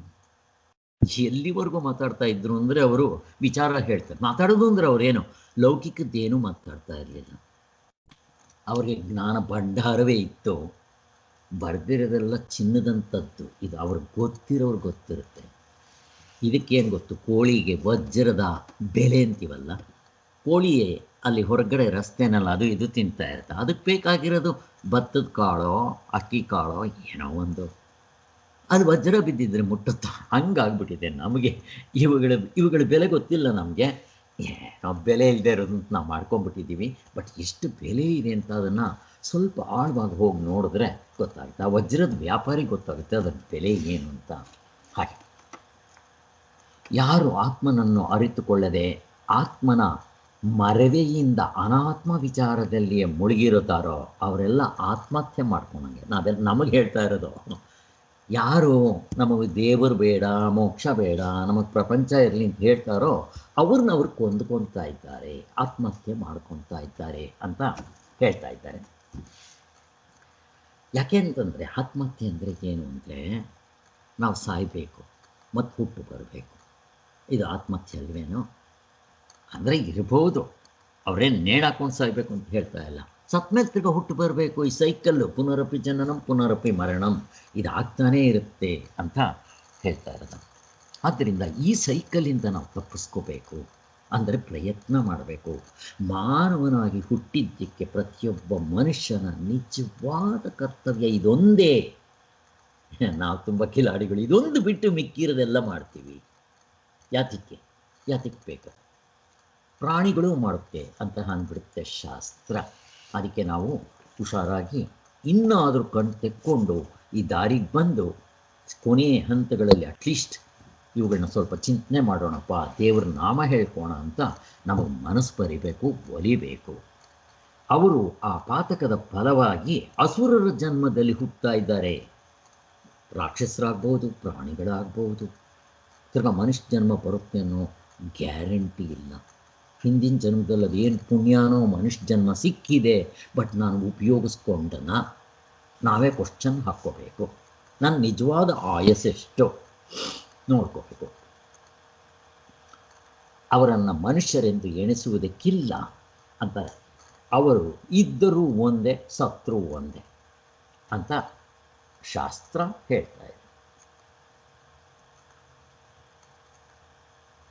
ಎಲ್ಲಿವರೆಗೂ ಮಾತಾಡ್ತಾ ಇದ್ರು ಅಂದರೆ ಅವರು ವಿಚಾರ ಹೇಳ್ತಾರೆ. ಮಾತಾಡೋದು ಅಂದರೆ ಅವರೇನು ಲೌಕಿಕದ್ದೇನೂ ಮಾತಾಡ್ತಾ ಇರಲಿಲ್ಲ. ಅವ್ರಿಗೆ ಜ್ಞಾನ ಭಂಡಾರವೇ ಇತ್ತು. ಬರೆದಿರೋದೆಲ್ಲ ಚಿನ್ನದಂಥದ್ದು. ಇದು ಅವ್ರಿಗೆ ಗೊತ್ತಿರೋರು ಗೊತ್ತಿರುತ್ತೆ. ಇದಕ್ಕೇನು ಗೊತ್ತು? ಕೋಳಿಗೆ ವಜ್ರದ ಬೆಲೆ ಅಂತೀವಲ್ಲ, ಕೋಳಿಯೇ ಅಲ್ಲಿ ಹೊರಗಡೆ ರಸ್ತೆನಲ್ಲಿ ಅದು ಇದು ತಿಂತಾ ಇರುತ್ತೆ. ಅದಕ್ಕೆ ಬೇಕಾಗಿರೋದು ಭತ್ತದ ಕಾಳೋ ಅಕ್ಕಿ ಕಾಳೋ ಏನೋ ಒಂದು, ಅದು ವಜ್ರ ಬಿದ್ದಿದ್ರೆ ಮುಟ್ಟುತ್ತಾ. ಹಂಗಾಗ್ಬಿಟ್ಟಿದೆ ನಮಗೆ. ಇವುಗಳ ಬೆಲೆ ಗೊತ್ತಿಲ್ಲ ನಮಗೆ. ನಾವು ಬೆಲೆ ಇಲ್ಲದೆ ಇರೋದಂತ ನಾವು ಮಾಡ್ಕೊಂಡ್ಬಿಟ್ಟಿದ್ದೀವಿ. ಬಟ್ ಎಷ್ಟು ಬೆಲೆ ಇದೆ ಅಂತ ಅದನ್ನು ಸ್ವಲ್ಪ ಆಳವಾಗಿ ಹೋಗಿ ನೋಡಿದ್ರೆ ಗೊತ್ತಾಗುತ್ತೆ. ಆ ವಜ್ರದ ವ್ಯಾಪಾರಿ ಗೊತ್ತಾಗುತ್ತೆ ಅದರ ಬೆಲೆ ಏನು ಅಂತ. ಹಾಗೆ ಯಾರು ಆತ್ಮನನ್ನು ಅರಿತುಕೊಳ್ಳದೆ ಆತ್ಮನ ಮರವೆಯಿಂದ ಅನಾತ್ಮ ವಿಚಾರದಲ್ಲಿಯೇ ಮುಳುಗಿರುತ್ತಾರೋ ಅವರೆಲ್ಲ ಆತ್ಮಹತ್ಯೆ ಮಾಡ್ಕೊಂಡಂಗೆ. ನಮಗೆ ಹೇಳ್ತಾ ಇರೋದು, ಯಾರು ನಮಗೆ ದೇವರು ಬೇಡ, ಮೋಕ್ಷ ಬೇಡ, ನಮಗೆ ಪ್ರಪಂಚ ಇರಲಿ ಅಂತ ಹೇಳ್ತಾರೋ ಅವ್ರು ಕೊಂದುಕೊಳ್ತಾ ಇದ್ದಾರೆ, ಆತ್ಮಹತ್ಯೆ ಮಾಡ್ಕೊತಾ ಇದ್ದಾರೆ ಅಂತ ಹೇಳ್ತಾ ಇದ್ದಾರೆ. ಯಾಕೆ ಅಂತಂದರೆ ಆತ್ಮಹತ್ಯೆ ಅಂದರೆ ಏನು ಅಂದರೆ ನಾವು ಸಾಯಬೇಕು ಮತ್ತು ಹುಟ್ಟು ಬರಬೇಕು. ಇದು ಆತ್ಮಹತ್ಯೆ ಅಲ್ವೇನೋ? ಅಂದರೆ ಇರ್ಬೋದು, ಅವರೇನು ನೇಣಾಕೊಂಡು ಸಾಯಬೇಕು ಅಂತ ಹೇಳ್ತಾ ಇಲ್ಲ. ಸತ್ಮೇಲೆ ತಿರ್ಗ ಹುಟ್ಟು ಬರಬೇಕು. ಈ ಸೈಕಲ್ಲು ಪುನರಪಿ ಜನನಂ ಪುನರಪಿ ಮರಣಂ ಇದು ಆಗ್ತಾನೇ ಇರುತ್ತೆ ಅಂತ ಹೇಳ್ತಾ ಇರೋದು. ಆದ್ದರಿಂದ ಈ ಸೈಕಲಿಂದ ನಾವು ತಪ್ಪಿಸ್ಕೋಬೇಕು ಅಂದರೆ ಪ್ರಯತ್ನ ಮಾಡಬೇಕು. ಮಾನವನಾಗಿ ಹುಟ್ಟಿದ್ದಕ್ಕೆ ಪ್ರತಿಯೊಬ್ಬ ಮನುಷ್ಯನ ನಿಜವಾದ ಕರ್ತವ್ಯ ಇದೊಂದೇ. ನಾವು ತುಂಬ ಕಿಲಾಡಿಗಳು, ಇದೊಂದು ಬಿಟ್ಟು ಮಿಕ್ಕಿರೋದೆಲ್ಲ ಮಾಡ್ತೀವಿ. ಯಾತಕ್ಕೆ ಬೇಕು? ಪ್ರಾಣಿಗಳು ಮಾಡುತ್ತೆ ಅಂತ ಅಂದ್ಬಿಡುತ್ತೆ ಶಾಸ್ತ್ರ. ಅದಕ್ಕೆ ನಾವು ಹುಷಾರಾಗಿ ಇನ್ನಾದರೂ ಕಣ್ ತೆಕ್ಕೊಂಡು ಈ ದಾರಿಗೆ ಬಂದು ಕೊನೆಯ ಹಂತಗಳಲ್ಲಿ ಅಟ್ಲೀಸ್ಟ್ ಇವುಗಳನ್ನ ಸ್ವಲ್ಪ ಚಿಂತನೆ ಮಾಡೋಣಪ್ಪ, ದೇವ್ರ ನಾಮ ಹೇಳ್ಕೋಣ ಅಂತ ನಮಗೆ ಮನಸ್ಸು ಬರಿಬೇಕು, ಒಲಿಬೇಕು. ಅವರು ಆ ಪಾತಕದ ಫಲವಾಗಿ ಅಸುರರ ಜನ್ಮದಲ್ಲಿ ಹುಟ್ಟುತ್ತಾ ಇದ್ದಾರೆ. ರಾಕ್ಷಸರಾಗ್ಬೋದು, ಪ್ರಾಣಿಗಳಾಗ್ಬೋದು. ತಿರ್ಗ ಮನುಷ್ಯ ಜನ್ಮ ಬರುತ್ತೆ ಅನ್ನೋ ಗ್ಯಾರಂಟಿ ಇಲ್ಲ. ಹಿಂದಿನ ಜನ್ಮದಲ್ಲಿ ಅದೇನು ಪುಣ್ಯನೋ ಮನುಷ್ಯ ಜನ್ಮ ಸಿಕ್ಕಿದೆ, ಬಟ್ ನಾನು ಉಪಯೋಗಿಸ್ಕೊಂಡನ? ನಾವೇ ಕ್ವಶ್ಚನ್ ಹಾಕ್ಕೋಬೇಕು. ನನ್ನ ನಿಜವಾದ ಆಯಸ್ಸೆಷ್ಟು ನೋಡ್ಕೋಬೇಕು. ಅವರನ್ನು ಮನುಷ್ಯರೆಂದು ಎಣಿಸುವುದಕ್ಕಿಲ್ಲ ಅಂತಾರೆ. ಅವರು ಇದ್ದರೂ ಒಂದೇ, ಸತ್ರು ಒಂದೇ ಅಂತ ಶಾಸ್ತ್ರ ಹೇಳ್ತಾ ಇದೆ.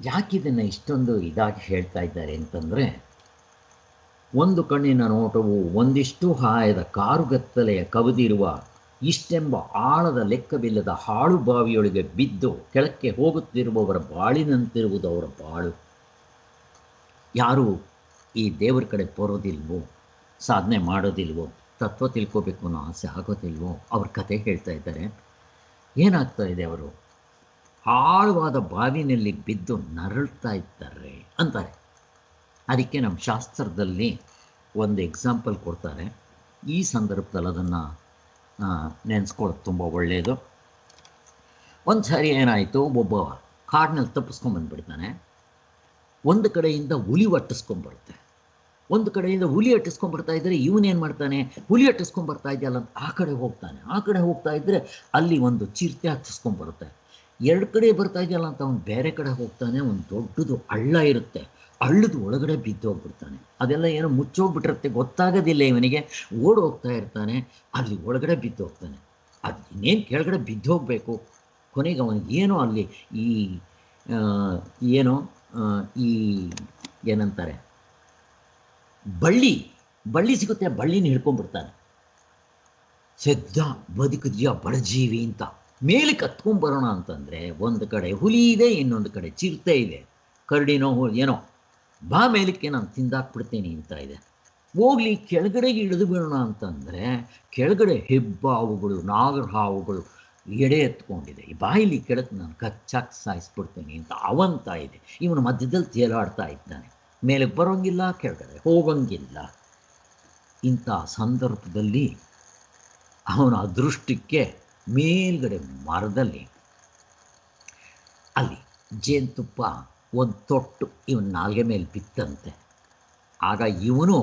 ಯಾಕಿದನ್ನು ಇಷ್ಟೊಂದು ಇದಾಗಿ ಹೇಳ್ತಾ ಇದ್ದಾರೆ ಅಂತಂದರೆ, ಒಂದು ಕಣ್ಣಿನ ನೋಟವು ಒಂದಿಷ್ಟು ಹಾಯದ ಕಾರುಗತ್ತಲೆಯ ಕವಿದಿರುವ ಇಷ್ಟೆಂಬ ಆಳದ ಲೆಕ್ಕವಿಲ್ಲದ ಹಾಳು ಬಾವಿಯೊಳಗೆ ಬಿದ್ದು ಕೆಳಕ್ಕೆ ಹೋಗುತ್ತಿರುವವರ ಬಾಳಿನಂತಿರುವುದು ಅವರ ಬಾಳು. ಯಾರು ಈ ದೇವರ ಕಡೆ ಬರೋದಿಲ್ವೋ, ಸಾಧನೆ ಮಾಡೋದಿಲ್ವೋ, ತತ್ವ ತಿಳ್ಕೋಬೇಕು ಅನ್ನೋ ಆಸೆ ಆಗೋದಿಲ್ವೋ ಅವ್ರ ಕತೆ ಹೇಳ್ತಾ ಇದ್ದಾರೆ. ಏನಾಗ್ತಾ ಇದೆ? ಅವರು ಆಳವಾದ ಬಾವಿನಲ್ಲಿ ಬಿದ್ದು ನರಳ್ತಾ ಇದ್ದಾರೆ ಅಂತಾರೆ. ಅದಕ್ಕೆ ನಮ್ಮ ಶಾಸ್ತ್ರದಲ್ಲಿ ಒಂದು ಎಕ್ಸಾಂಪಲ್ ಕೊಡ್ತಾರೆ. ಈ ಸಂದರ್ಭದಲ್ಲಿ ಅದನ್ನು ನೆನೆಸ್ಕೊಳ್ಳೋದು ತುಂಬ ಒಳ್ಳೆಯದು. ಒಂದು ಸಾರಿ ಏನಾಯಿತು, ಒಬ್ಬ ಕಾಡಿನಲ್ಲಿ ತಪ್ಪಿಸ್ಕೊಂಡ್ಬಂದ್ಬಿಡ್ತಾನೆ. ಒಂದು ಕಡೆಯಿಂದ ಹುಲಿ ಒಟ್ಟಿಸ್ಕೊಂಡ್ಬರುತ್ತೆ. ಒಂದು ಕಡೆಯಿಂದ ಹುಲಿ ಅಟ್ಟಿಸ್ಕೊಂಡ್ಬರ್ತಾ ಇದ್ದರೆ ಇವನೇನು ಮಾಡ್ತಾನೆ, ಹುಲಿ ಅಟ್ಟಿಸ್ಕೊಂಡ್ಬರ್ತಾ ಇದೆಯಲ್ಲ ಅಂತ ಆ ಕಡೆ ಹೋಗ್ತಾನೆ. ಆ ಕಡೆ ಹೋಗ್ತಾ ಇದ್ದರೆ ಅಲ್ಲಿ ಒಂದು ಚಿರತೆ ಹತ್ತಿಸ್ಕೊಂಡ್ಬರುತ್ತೆ. ಎರಡು ಕಡೆ ಬರ್ತಾ ಇದೆಯಲ್ಲ ಅಂತ ಅವ್ನು ಬೇರೆ ಕಡೆ ಹೋಗ್ತಾನೆ. ಒಂದು ದೊಡ್ಡದು ಹಳ್ಳ ಇರುತ್ತೆ, ಹಳ್ಳದ ಒಳಗಡೆ ಬಿದ್ದೋಗ್ಬಿಡ್ತಾನೆ. ಅದೆಲ್ಲ ಏನೋ ಮುಚ್ಚೋಗ್ಬಿಟ್ಟಿರುತ್ತೆ, ಗೊತ್ತಾಗೋದಿಲ್ಲ ಇವನಿಗೆ. ಓಡಿ ಹೋಗ್ತಾ ಇರ್ತಾನೆ, ಅಲ್ಲಿ ಒಳಗಡೆ ಬಿದ್ದೋಗ್ತಾನೆ. ಅದು ಇನ್ನೇನು ಕೆಳಗಡೆ ಬಿದ್ದೋಗ್ಬೇಕು. ಕೊನೆಗೆ ಅವನಿಗೆ ಏನೋ ಅಲ್ಲಿ ಈ ಏನೋ ಈ ಏನಂತಾರೆ ಬಳ್ಳಿ ಸಿಗುತ್ತೆ, ಬಳ್ಳಿನ ಹಿಡ್ಕೊಂಡ್ಬಿಡ್ತಾನೆ. ಸದ್ದ ಬದುಕಿದ್ಯಾ ಬಡಜೀವಿ ಅಂತ ಮೇಲಕ್ಕೆ ಹತ್ಕೊಂಡ್ಬರೋಣ ಅಂತಂದರೆ ಒಂದು ಕಡೆ ಹುಲಿ ಇದೆ, ಇನ್ನೊಂದು ಕಡೆ ಚಿರತೆ ಇದೆ, ಕರಡಿನೋ ಏನೋ. ಬಾ ಮೇಲಕ್ಕೆ ನಾನು ತಿಂದಾಕ್ಬಿಡ್ತೀನಿ ಅಂತ ಇದೆ. ಹೋಗ್ಲಿ ಕೆಳಗಡೆಗೆ ಇಳಿದು ಬೀಳೋಣ ಅಂತಂದರೆ ಕೆಳಗಡೆ ಹೆಬ್ಬಾವುಗಳು, ನಾಗರ ಹಾವುಗಳು ಎಡೆ ಎತ್ಕೊಂಡಿದೆ. ಬಾಯಿಲಿ ಕೆಳಕ್ಕೆ ನಾನು ಕಚ್ಚಾಕಿ ಸಾಯಿಸ್ಬಿಡ್ತೀನಿ ಅಂತ ಅವಂತ ಇದೆ. ಇವನು ಮಧ್ಯದಲ್ಲಿ ತೇಲಾಡ್ತಾ ಇದ್ದಾನೆ, ಮೇಲೆ ಬರೋಂಗಿಲ್ಲ, ಕೆಳಗಡೆ ಹೋಗೋಂಗಿಲ್ಲ. ಇಂಥ ಸಂದರ್ಭದಲ್ಲಿ ಅವನ ಅದೃಷ್ಟಕ್ಕೆ ಮೇಲ್ಗಡೆ ಮರದಲ್ಲಿ ಅಲ್ಲಿ ಜೇನುತುಪ್ಪ ಒಂದು ತೊಟ್ಟು ಇವನ ನಾಲ್ಗೆ ಮೇಲೆ ಬಿತ್ತಂತೆ. ಆಗ ಇವನು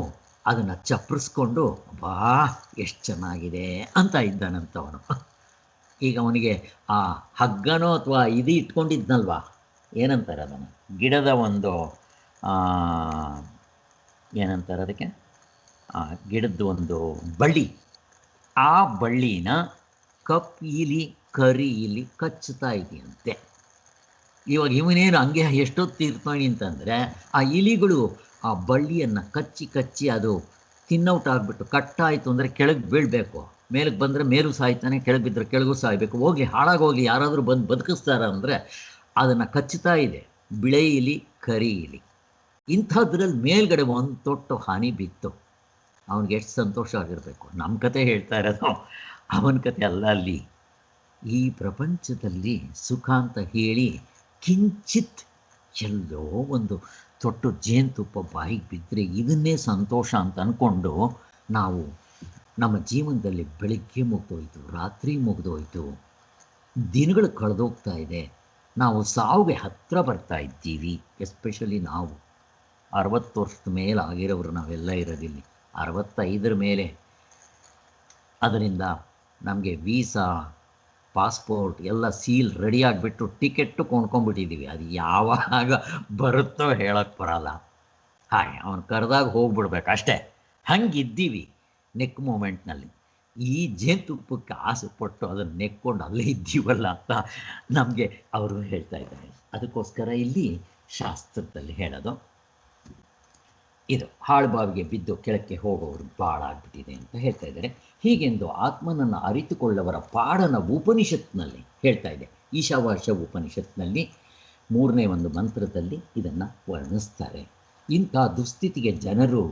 ಅದನ್ನು ಚಪ್ಪರಿಸ್ಕೊಂಡು ಬಾ ಎಷ್ಟು ಚೆನ್ನಾಗಿದೆ ಅಂತ ಇದ್ದಾನಂತವನು. ಈಗ ಅವನಿಗೆ ಆ ಹಗ್ಗನೋ ಅಥವಾ ಇದು ಇಟ್ಕೊಂಡಿದ್ನಲ್ವ, ಏನಂತಾರೆ ಅದನ್ನು, ಗಿಡದ ಒಂದು ಏನಂತಾರೆ ಅದಕ್ಕೆ, ಗಿಡದ್ದು ಒಂದು ಬಳ್ಳಿ, ಆ ಬಳ್ಳಿನ ಇಲಿ ಕರಿ ಇಲಿ ಕಚ್ಚುತ್ತಾ ಇದೆಯಂತೆ. ಇವಾಗ ಇವನೇನು ಹಂಗೆ ಎಷ್ಟೊತ್ತು ಇರ್ತಾನೆ ಅಂತಂದರೆ ಆ ಇಲಿಗಳು ಆ ಬಳ್ಳಿಯನ್ನು ಕಚ್ಚಿ ಅದು ತಿನ್ನೌಟ್ ಆಗಿಬಿಟ್ಟು ಕಟ್ಟಾಯಿತು ಅಂದರೆ ಕೆಳಗೆ ಬೀಳಬೇಕು. ಮೇಲಕ್ಕೆ ಬಂದರೆ ಮೇಲೂ ಸಾಯ್ತಾನೆ, ಕೆಳಗೆ ಬಿದ್ದರೆ ಕೆಳಗೂ ಸಾಯಬೇಕು. ಹೋಗಲಿ ಹಾಳಾಗೋಗಲಿ, ಯಾರಾದರೂ ಬಂದು ಬದುಕಿಸ್ತಾರ ಅಂದರೆ ಅದನ್ನು ಕಚ್ಚುತ್ತಾ ಇದೆ ಬಿಳೆ ಇಲಿ ಕರಿ ಇಲಿ. ಇಂಥದ್ರಲ್ಲಿ ಮೇಲ್ಗಡೆ ಒಂದು ತೊಟ್ಟು ಹಾನಿ ಬಿತ್ತು. ಅವನಿಗೆ ಎಷ್ಟು ಸಂತೋಷ ಆಗಿರಬೇಕು. ನಮ್ಮ ಕತೆ ಹೇಳ್ತಾ ಇರೋದು, ಅವನ ಕತೆ ಅಲ್ಲ. ಅಲ್ಲಿ ಈ ಪ್ರಪಂಚದಲ್ಲಿ ಸುಖ ಅಂತ ಹೇಳಿ ಕಿಂಚಿತ್ ಎಲ್ಲೋ ಒಂದು ತೊಟ್ಟು ಜೇನುತುಪ್ಪ ಬಾಯಿಗೆ ಬಿದ್ದರೆ ಇದನ್ನೇ ಸಂತೋಷ ಅಂತ ಅಂದ್ಕೊಂಡು ನಾವು ನಮ್ಮ ಜೀವನದಲ್ಲಿ ಬೆಳಗ್ಗೆ ಮುಗಿದೋಯ್ತು, ರಾತ್ರಿ ಮುಗಿದೋಯ್ತು, ದಿನಗಳು ಕಳೆದೋಗ್ತಾ ಇದೆ. ನಾವು ಸಾವಿಗೆ ಹತ್ತಿರ ಬರ್ತಾ ಇದ್ದೀವಿ. ಎಸ್ಪೆಷಲಿ ನಾವು 60 ವರ್ಷದ ಮೇಲೆ ಆಗಿರೋರು ನಾವೆಲ್ಲ ಇರೋದಿಲ್ಲ. 65 ಮೇಲೆ ಅದರಿಂದ ನಮಗೆ ವೀಸಾ, ಪಾಸ್ಪೋರ್ಟ್ ಎಲ್ಲ ಸೀಲ್ ರೆಡಿ ಆಗಿಬಿಟ್ಟು ಟಿಕೆಟ್ಟು ಕೊಂಡ್ಕೊಂಡ್ಬಿಟ್ಟಿದ್ದೀವಿ. ಅದು ಯಾವಾಗ ಬರುತ್ತೋ ಹೇಳೋಕ್ಕೆ ಬರೋಲ್ಲ. ಹಾಗೆ ಅವನು ಕರೆದಾಗ ಹೋಗ್ಬಿಡ್ಬೇಕು ಅಷ್ಟೇ. ಹಂಗಿದ್ದೀವಿ ನೆಕ್ ಮೂಮೆಂಟ್ನಲ್ಲಿ. ಈ ಜೇನುತುಪ್ಪಕ್ಕೆ ಆಸೆ ಪಟ್ಟು ಅದನ್ನು ನೆಕ್ಕೊಂಡು ಅಲ್ಲೇ ಇದ್ದೀವಲ್ಲ ಅಂತ ನಮಗೆ ಅವರು ಹೇಳ್ತಾ ಇದ್ದಾರೆ. ಅದಕ್ಕೋಸ್ಕರ ಇಲ್ಲಿ ಶಾಸ್ತ್ರದಲ್ಲಿ ಹೇಳೋದು ಇದು, ಹಾಳುಬಾವಿಗೆ ಬಿದ್ದು ಕೆಳಕ್ಕೆ ಹೋಗೋರು ಬಾಳಾಗ್ಬಿಟ್ಟಿದೆ ಅಂತ ಹೇಳ್ತಾ ಇದ್ದಾರೆ. ಹೀಗೆಂದು ಆತ್ಮನನ್ನು ಅರಿತುಕೊಳ್ಳವರ ಪಾಡನ ಉಪನಿಷತ್ನಲ್ಲಿ ಹೇಳ್ತಾ ಇದೆ. ಈಶಾವಾಸ್ಯ ಉಪನಿಷತ್ನಲ್ಲಿ 3ನೇ ಒಂದು ಮಂತ್ರದಲ್ಲಿ ಇದನ್ನು ವರ್ಣಿಸ್ತಾರೆ. ಇಂಥ ದುಸ್ಥಿತಿಗೆ ಜನರು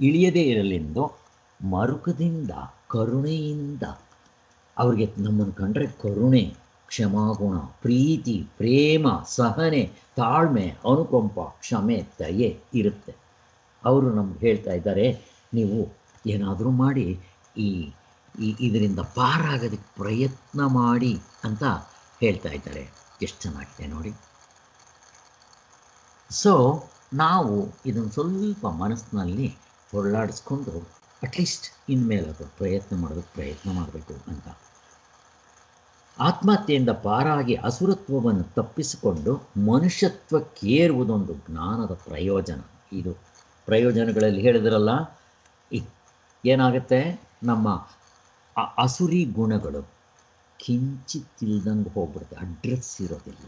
ಇಳಿಯದೇ ಇರಲೆಂದು ಮರುಕದಿಂದ, ಕರುಣೆಯಿಂದ, ಅವ್ರಿಗೆ ನಮ್ಮನ್ನು ಕಂಡ್ರೆ ಕರುಣೆ, ಕ್ಷಮಾಗುಣ, ಪ್ರೀತಿ, ಪ್ರೇಮ, ಸಹನೆ, ತಾಳ್ಮೆ, ಅನುಕಂಪ, ಕ್ಷಮೆ, ದಯೆ ಇರುತ್ತೆ. ಅವರು ನಮ್ಗೆ ಹೇಳ್ತಾ ಇದ್ದಾರೆ, ನೀವು ಏನಾದರೂ ಮಾಡಿ ಇದರಿಂದ ಪಾರಾಗೋದಕ್ಕೆ ಪ್ರಯತ್ನ ಮಾಡಿ ಅಂತ ಹೇಳ್ತಾ ಇದ್ದಾರೆ. ಎಷ್ಟು ಚೆನ್ನಾಗಿದೆ ನೋಡಿ. ಸೊ ನಾವು ಇದನ್ನು ಸ್ವಲ್ಪ ಮನಸ್ಸಿನಲ್ಲಿ ಹೊರಳಾಡಿಸ್ಕೊಂಡು ಅಟ್ಲೀಸ್ಟ್ ಇನ್ಮೇಲೆ ಅದು ಪ್ರಯತ್ನ ಮಾಡಬೇಕು ಅಂತ. ಆತ್ಮಹತ್ಯೆಯಿಂದ ಪಾರಾಗಿ ಅಸುರತ್ವವನ್ನು ತಪ್ಪಿಸಿಕೊಂಡು ಮನುಷ್ಯತ್ವಕ್ಕೇರುವುದೊಂದು ಜ್ಞಾನದ ಪ್ರಯೋಜನ. ಇದು ಪ್ರಯೋಜನಗಳಲ್ಲಿ ಹೇಳಿದ್ರಲ್ಲ, ಏನಾಗುತ್ತೆ, ನಮ್ಮ ಅಸುರಿ ಗುಣಗಳು ಕಿಂಚಿತ್ತಿಲ್ದಂಗೆ ಹೋಗ್ಬಿಡುತ್ತೆ, ಅಡ್ರೆಸ್ ಇರೋದಿಲ್ಲ.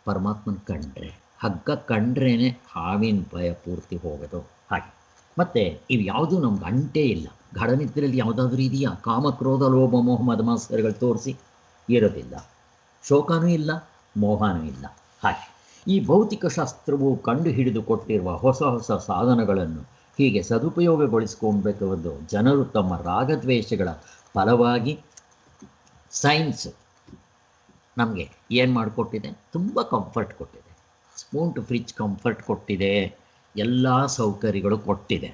ಪರಮಾತ್ಮನ ಕಂಡ್ರೆ, ಹಗ್ಗ ಕಂಡ್ರೇ ಹಾವಿನ ಭಯ ಪೂರ್ತಿ ಹೋಗೋದು ಹಾಗೆ. ಮತ್ತು ಇವು ಯಾವುದೂ ನಮ್ಗೆ ಅಂಟೇ ಇಲ್ಲ. ಗಾಢನಿದ್ರೆಯಲ್ಲಿ ಯಾವುದಾದ್ರೂ ಇದೆಯಾ? ಕಾಮಕ್ರೋಧ ಲೋಭ ಮೋಹ ಮದ ಮಾತ್ಸರ್ಯಗಳು ತೋರಿಸಿ ಇರೋದಿಲ್ಲ. ಶೋಕನೂ ಇಲ್ಲ, ಮೋಹನೂ ಇಲ್ಲ. ಹಾಗೆ ಈ ಭೌತಿಕ ಶಾಸ್ತ್ರವು ಕಂಡು ಹಿಡಿದು ಕೊಟ್ಟಿರುವ ಹೊಸ ಹೊಸ ಸಾಧನಗಳನ್ನು ಹೀಗೆ ಸದುಪಯೋಗಗೊಳಿಸ್ಕೊಳ್ಬೇಕಾದ್ದು ಜನರು ತಮ್ಮ ರಾಗದ್ವೇಷಗಳ ಫಲವಾಗಿ ಸೈನ್ಸು ನಮಗೆ ಏನು ಮಾಡಿಕೊಟ್ಟಿದೆ? ತುಂಬ ಕಂಫರ್ಟ್ ಕೊಟ್ಟಿದೆ. ಸ್ಪೂನ್ ಟು ಫ್ರಿಜ್ ಕಂಫರ್ಟ್ ಕೊಟ್ಟಿದೆ, ಎಲ್ಲ ಸೌಕರ್ಯಗಳು ಕೊಟ್ಟಿದೆ.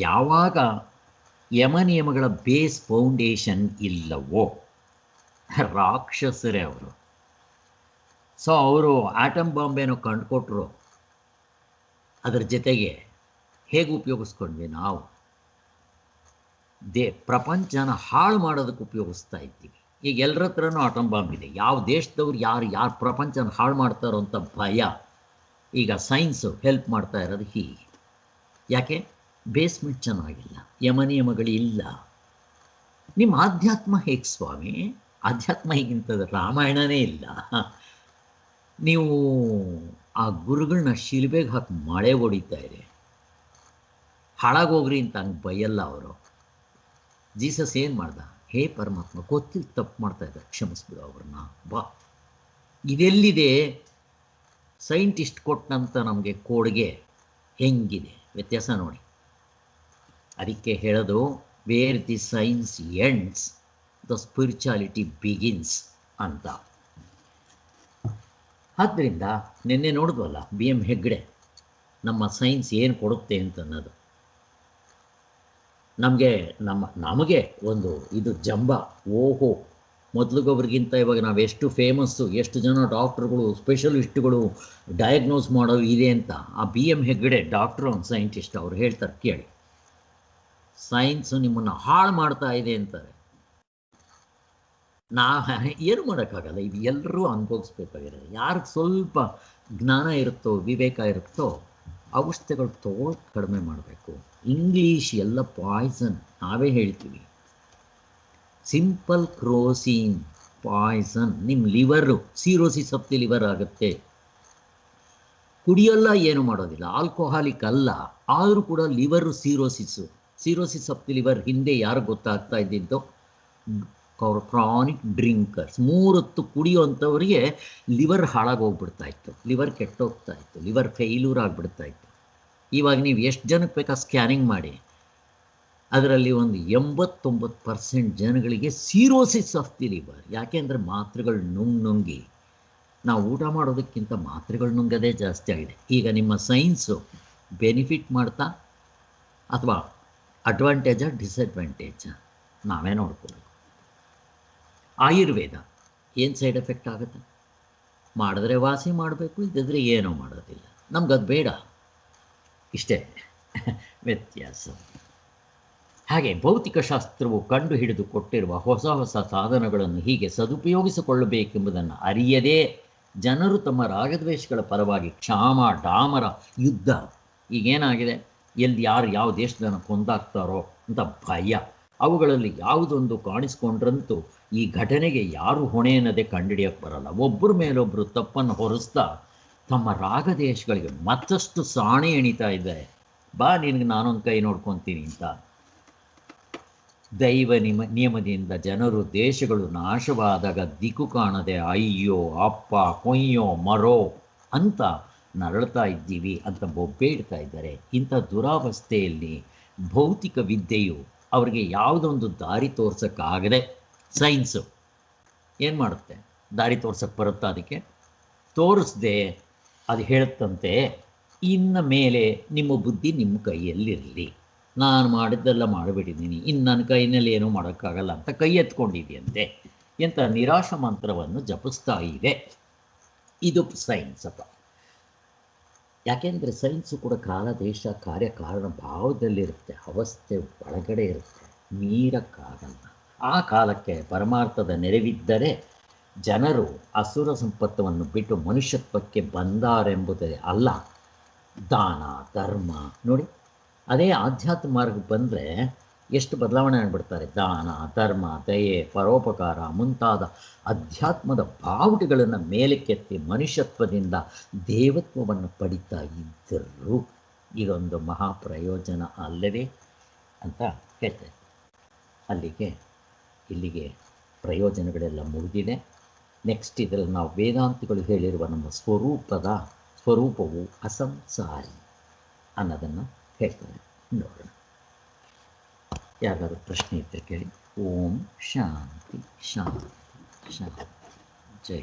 ಯಾವಾಗ ಯಮನಿಯಮಗಳ ಬೇಸ್ ಫೌಂಡೇಶನ್ ಇಲ್ಲವೋ ರಾಕ್ಷಸರೇ ಅವರು. ಅವರು ಆಟಮ್ ಬಾಂಬೇನೋ ಕಂಡುಕೊಟ್ರು, ಅದರ ಜೊತೆಗೆ ಹೇಗೆ ಉಪಯೋಗಿಸ್ಕೊಂಡ್ವಿ ನಾವು? ಪ್ರಪಂಚನ ಹಾಳು ಮಾಡೋದಕ್ಕೆ ಉಪಯೋಗಿಸ್ತಾ ಇದ್ದೀವಿ. ಈಗ ಎಲ್ಲರ ಹತ್ರನೂ ಆಟಮ್ ಬಾಂಬ್ ಇದೆ. ಯಾವ ದೇಶದವ್ರು ಯಾರು ಪ್ರಪಂಚನ ಹಾಳು ಮಾಡ್ತಾರೋ ಅಂತ ಭಯ. ಈಗ ಸೈನ್ಸು ಹೆಲ್ಪ್ ಮಾಡ್ತಾ ಇರೋದು ಹೀಗೆ. ಯಾಕೆ? ಬೇಸ್ಮೆಂಟ್ ಚೆನ್ನಾಗಿಲ್ಲ, ಯಮನಿಯಮಗಳಿಲ್ಲ. ನಿಮ್ಮ ಆಧ್ಯಾತ್ಮ ಹೇಗೆ ಸ್ವಾಮಿ? ಆಧ್ಯಾತ್ಮ ಹೀಗಿಂತದ ರಾಮಾಯಣನೇ ಇಲ್ಲ. ನೀವು ಆ ಗುರುಗಳನ್ನ ಶಿಲ್ಬೆಗೆ ಹಾಕಿ ಮಳೆ ಹೊಡಿತಾ ಇದೆ. ಹಾಳಾಗೋಗ್ರಿ ಅಂತ ಹಂಗೆ ಬೈಯಲ್ಲ ಅವರು. ಜೀಸಸ್ ಏನು ಮಾಡ್ದ? ಹೇ ಪರಮಾತ್ಮ, ಗೊತ್ತಿಲ್ಲ ತಪ್ಪು ಮಾಡ್ತಾ ಇದ್ದಾರೆ, ಕ್ಷಮಿಸ್ಬಿಡು ಅವ್ರನ್ನ ಬಾ. ಇದೆಲ್ಲಿದೆ? ಸೈಂಟಿಸ್ಟ್ ಕೊಟ್ಟಂತ ನಮಗೆ ಕೊಡುಗೆ ಹೆಂಗಿದೆ ವ್ಯತ್ಯಾಸ ನೋಡಿ. ಅದಕ್ಕೆ ಹೇಳೋದು, where the science ends the spirituality begins ಅಂತ. ಆದ್ದರಿಂದ ನಿನ್ನೆ ನೋಡಿದ್ವಲ್ಲ BM ಹೆಗ್ಡೆ ನಮ್ಮ ಸೈನ್ಸ್ ಏನು ಕೊಡುತ್ತೆ ಅಂತ ಅನ್ನೋದು. ನಮಗೆ ಒಂದು ಇದು ಜಂಬ. ಓಹೋ, ಮೊದಲಿಗೊಬ್ರಿಗಿಂತ ಇವಾಗ ನಾವು ಎಷ್ಟು ಫೇಮಸ್ಸು, ಎಷ್ಟು ಜನ ಡಾಕ್ಟ್ರುಗಳು, ಸ್ಪೆಷಲಿಸ್ಟ್ಗಳು ಡಯಾಗ್ನೋಸ್ ಮಾಡೋರು ಇದೆ ಅಂತ. ಆ BM ಹೆಗ್ಡೆ ಡಾಕ್ಟ್ರು, ಒಂದು ಸೈಂಟಿಸ್ಟ್, ಅವ್ರು ಹೇಳ್ತಾರೆ ಕೇಳಿ. ಸೈನ್ಸು ನಿಮ್ಮನ್ನು ಹಾಳು ಮಾಡ್ತಾ ಇದೆ ಅಂತಾರೆ. ಏನು ಮಾಡೋಕ್ಕಾಗಲ್ಲ, ಇದು ಎಲ್ಲರೂ ಅನುಭವಿಸ್ಬೇಕಾಗಿರೋದು. ಯಾರಿಗೆ ಸ್ವಲ್ಪ ಜ್ಞಾನ ಇರುತ್ತೋ, ವಿವೇಕ ಇರುತ್ತೋ, ಔಷಧಿಗಳು ತಗೊಳ್ಳೋದು ಕಡಿಮೆ ಮಾಡಬೇಕು. ಇಂಗ್ಲೀಷ್ ಎಲ್ಲ ಪಾಯ್ಸನ್, ನಾವೇ ಹೇಳ್ತೀವಿ. Simple Crocin poison. ನಿಮ್ಮ liver cirrhosis of the liver ಆಗುತ್ತೆ. ಕುಡಿಯೋಲ್ಲ, ಏನು ಮಾಡೋದಿಲ್ಲ, ಆಲ್ಕೋಹಾಲಿಕ್ ಅಲ್ಲ, ಆದರೂ ಕೂಡ liver cirrhosis of the liver ಹಿಂದೆ ಯಾರು ಗೊತ್ತಾಗ್ತಾ ಇದ್ದಿದ್ದು? Chronic drinkers. 3 ಹೊತ್ತು ಕುಡಿಯೋವಂಥವ್ರಿಗೆ ಲಿವರ್ ಹಾಳಾಗೋಗ್ಬಿಡ್ತಾ ಇತ್ತು, ಲಿವರ್ ಕೆಟ್ಟೋಗ್ತಾ ಇತ್ತು, ಲಿವರ್ ಫೇಲ್ಯೂರ್ ಆಗಿಬಿಡ್ತಾ ಇತ್ತು. ಇವಾಗ ನೀವು ಎಷ್ಟು ಜನಕ್ಕೆ ಬೇಕಾ ಸ್ಕ್ಯಾನಿಂಗ್ ಮಾಡಿ, ಅದರಲ್ಲಿ ಒಂದು 89% ಜನಗಳಿಗೆ ಸಿರೋಸಿಸ್ ಆಫ್ ದಿ ಲಿವರ್. ಯಾಕೆಂದರೆ ಮಾತ್ರೆಗಳು ನುಂಗಿ ನಾವು ಊಟ ಮಾಡೋದಕ್ಕಿಂತ ಮಾತ್ರೆಗಳು ನುಂಗದೇ ಜಾಸ್ತಿ ಆಗಿದೆ. ಈಗ ನಿಮ್ಮ ಸೈನ್ಸು ಬೆನಿಫಿಟ್ ಮಾಡ್ತಾ ಅಥವಾ ಅಡ್ವಾಂಟೇಜಾ ಡಿಸಡ್ವಾಂಟೇಜಾ ನಾವೇ ನೋಡ್ಕೊಳ್ಳೋದು. ಆಯುರ್ವೇದ ಏನು ಸೈಡ್ ಎಫೆಕ್ಟ್ ಆಗುತ್ತೆ? ಮಾಡಿದ್ರೆ ವಾಸಿ ಮಾಡಬೇಕು, ಇದ್ದಿದ್ರೆ ಏನೂ ಮಾಡೋದಿಲ್ಲ. ನಮ್ಗದು ಬೇಡ, ಇಷ್ಟೇ ವ್ಯತ್ಯಾಸ. ಹಾಗೆ ಭೌತಿಕ ಶಾಸ್ತ್ರವು ಕಂಡು ಹಿಡಿದು ಕೊಟ್ಟಿರುವ ಹೊಸ ಸಾಧನಗಳನ್ನು ಹೀಗೆ ಸದುಪಯೋಗಿಸಿಕೊಳ್ಳಬೇಕೆಂಬುದನ್ನು ಅರಿಯದೇ ಜನರು ತಮ್ಮ ರಾಗದ್ವೇಷಗಳ ಪರವಾಗಿ ಕ್ಷಾಮ ಡಾಮರ ಯುದ್ಧ. ಈಗೇನಾಗಿದೆ, ಎಲ್ಲಿ ಯಾರು ಯಾವ ದೇಶದನ್ನು ಕೊಂದಾಗ್ತಾರೋ ಅಂತ ಭಯ. ಅವುಗಳಲ್ಲಿ ಯಾವುದೊಂದು ಕಾಣಿಸ್ಕೊಂಡ್ರಂತೂ ಈ ಘಟನೆಗೆ ಯಾರು ಹೊಣೆ ಅನ್ನೋದೇ ಕಂಡುಹಿಡಿಯೋಕ್ಕೆ ಬರಲ್ಲ. ಒಬ್ಬರ ಮೇಲೊಬ್ಬರು ತಪ್ಪನ್ನು ಹೊರಿಸ್ತಾ ತಮ್ಮ ರಾಗದೇಶಗಳಿಗೆ ಮತ್ತಷ್ಟು ಸಾಣೆ ಎಣಿತಾ ಇದ್ದಾರೆ. ಬಾ, ನಿನಗೆ ನಾನೊಂದು ಕೈ ನೋಡ್ಕೊತೀನಿ ಅಂತ. ದೈವ ನಿಯಮದಿಂದ ಜನರು ದೇಶಗಳು ನಾಶವಾದಾಗ ದಿಕ್ಕು ಕಾಣದೆ ಅಯ್ಯೋ ಅಪ್ಪ ಕೊಯ್ಯೋ ಮರೋ ಅಂತ ನರಳ್ತಾ ಇದ್ದೀವಿ ಅಂತ ಬೊಬ್ಬೆ ಇಡ್ತಾ ಇದ್ದಾರೆ. ಇಂಥ ದುರಾವಸ್ಥೆಯಲ್ಲಿ ಭೌತಿಕ ವಿದ್ಯೆಯು ಅವರಿಗೆ ಯಾವುದೊಂದು ದಾರಿ ತೋರ್ಸೋಕ್ಕಾಗದೆ, ಸೈನ್ಸು ಏನು ಮಾಡುತ್ತೆ? ದಾರಿ ತೋರ್ಸೋಕ್ಕೆ ಬರುತ್ತಾ? ಅದಕ್ಕೆ ತೋರಿಸ್ದೆ ಅದು ಹೇಳುತ್ತಂತೆ, ಇನ್ನು ಮೇಲೆ ನಿಮ್ಮ ಬುದ್ಧಿ ನಿಮ್ಮ ಕೈಯಲ್ಲಿರಲಿ, ನಾನು ಮಾಡಿದ್ದೆಲ್ಲ ಮಾಡಿಬಿಟ್ಟಿದ್ದೀನಿ, ಇನ್ನು ನನ್ನ ಕೈಯಲ್ಲಿ ಏನೂ ಮಾಡೋಕ್ಕಾಗಲ್ಲ ಅಂತ ಕೈ ಎತ್ಕೊಂಡಿದೆಯಂತೆ. ಎಂಥ ನಿರಾಶ ಮಂತ್ರವನ್ನು ಜಪಿಸ್ತಾ ಇದೆ. ಇದು ಸೈನ್ಸಪ್ಪ. ಯಾಕೆಂದರೆ ಸೈನ್ಸು ಕೂಡ ಕಾಲ ದೇಶ ಕಾರ್ಯಕಾರಣ ಭಾವದಲ್ಲಿರುತ್ತೆ, ಅವಸ್ಥೆ ಒಳಗಡೆ ಇರುತ್ತೆ, ಮೀರಕ್ಕಾಗಲ್ಲ. ಆ ಕಾಲಕ್ಕೆ ಪರಮಾರ್ಥದ ನೆರವಿದ್ದರೆ ಜನರು ಅಸುರ ಸಂಪತ್ತವನ್ನು ಬಿಟ್ಟು ಮನುಷ್ಯತ್ವಕ್ಕೆ ಬಂದಾರೆಂಬುದೇ ಅಲ್ಲ. ದಾನ ಧರ್ಮ ನೋಡಿ, ಅದೇ ಆಧ್ಯಾತ್ಮ ಮಾರ್ಗ ಬಂದರೆ ಎಷ್ಟು ಬದಲಾವಣೆ ಆಗಿಬಿಡ್ತಾರೆ. ದಾನ ಧರ್ಮ ದಯೆ ಪರೋಪಕಾರ ಮುಂತಾದ ಅಧ್ಯಾತ್ಮದ ಬಾವುಟಗಳನ್ನು ಮೇಲಕ್ಕೆತ್ತಿ ಮನುಷ್ಯತ್ವದಿಂದ ದೇವತ್ವವನ್ನು ಪಡಿತಾ ಇದ್ದರು. ಇದೊಂದು ಮಹಾಪ್ರಯೋಜನ ಅಲ್ಲವೇ ಅಂತ ಹೇಳ್ತಾರೆ. ಇಲ್ಲಿಗೆ ಪ್ರಯೋಜನಗಳೆಲ್ಲ ಮುಗಿದಿದೆ. ನೆಕ್ಸ್ಟ್ ಇದರಲ್ಲಿ ನಾವು ವೇದಾಂತಿಗಳು ಹೇಳಿರುವ ನಮ್ಮ ಸ್ವರೂಪವು ಅಸಂಸಾರಿ ಅನ್ನೋದನ್ನು ಹೇಳ್ತಾರೆ. ನೋಡೋಣ, ಯಾರಾದರೂ ಪ್ರಶ್ನೆ ಇದ್ದರೆ ಕೇಳಿ. ಓಂ ಶಾಂತಿ ಶಾಂತಿ ಶಾಂತಿ. ಜೈ.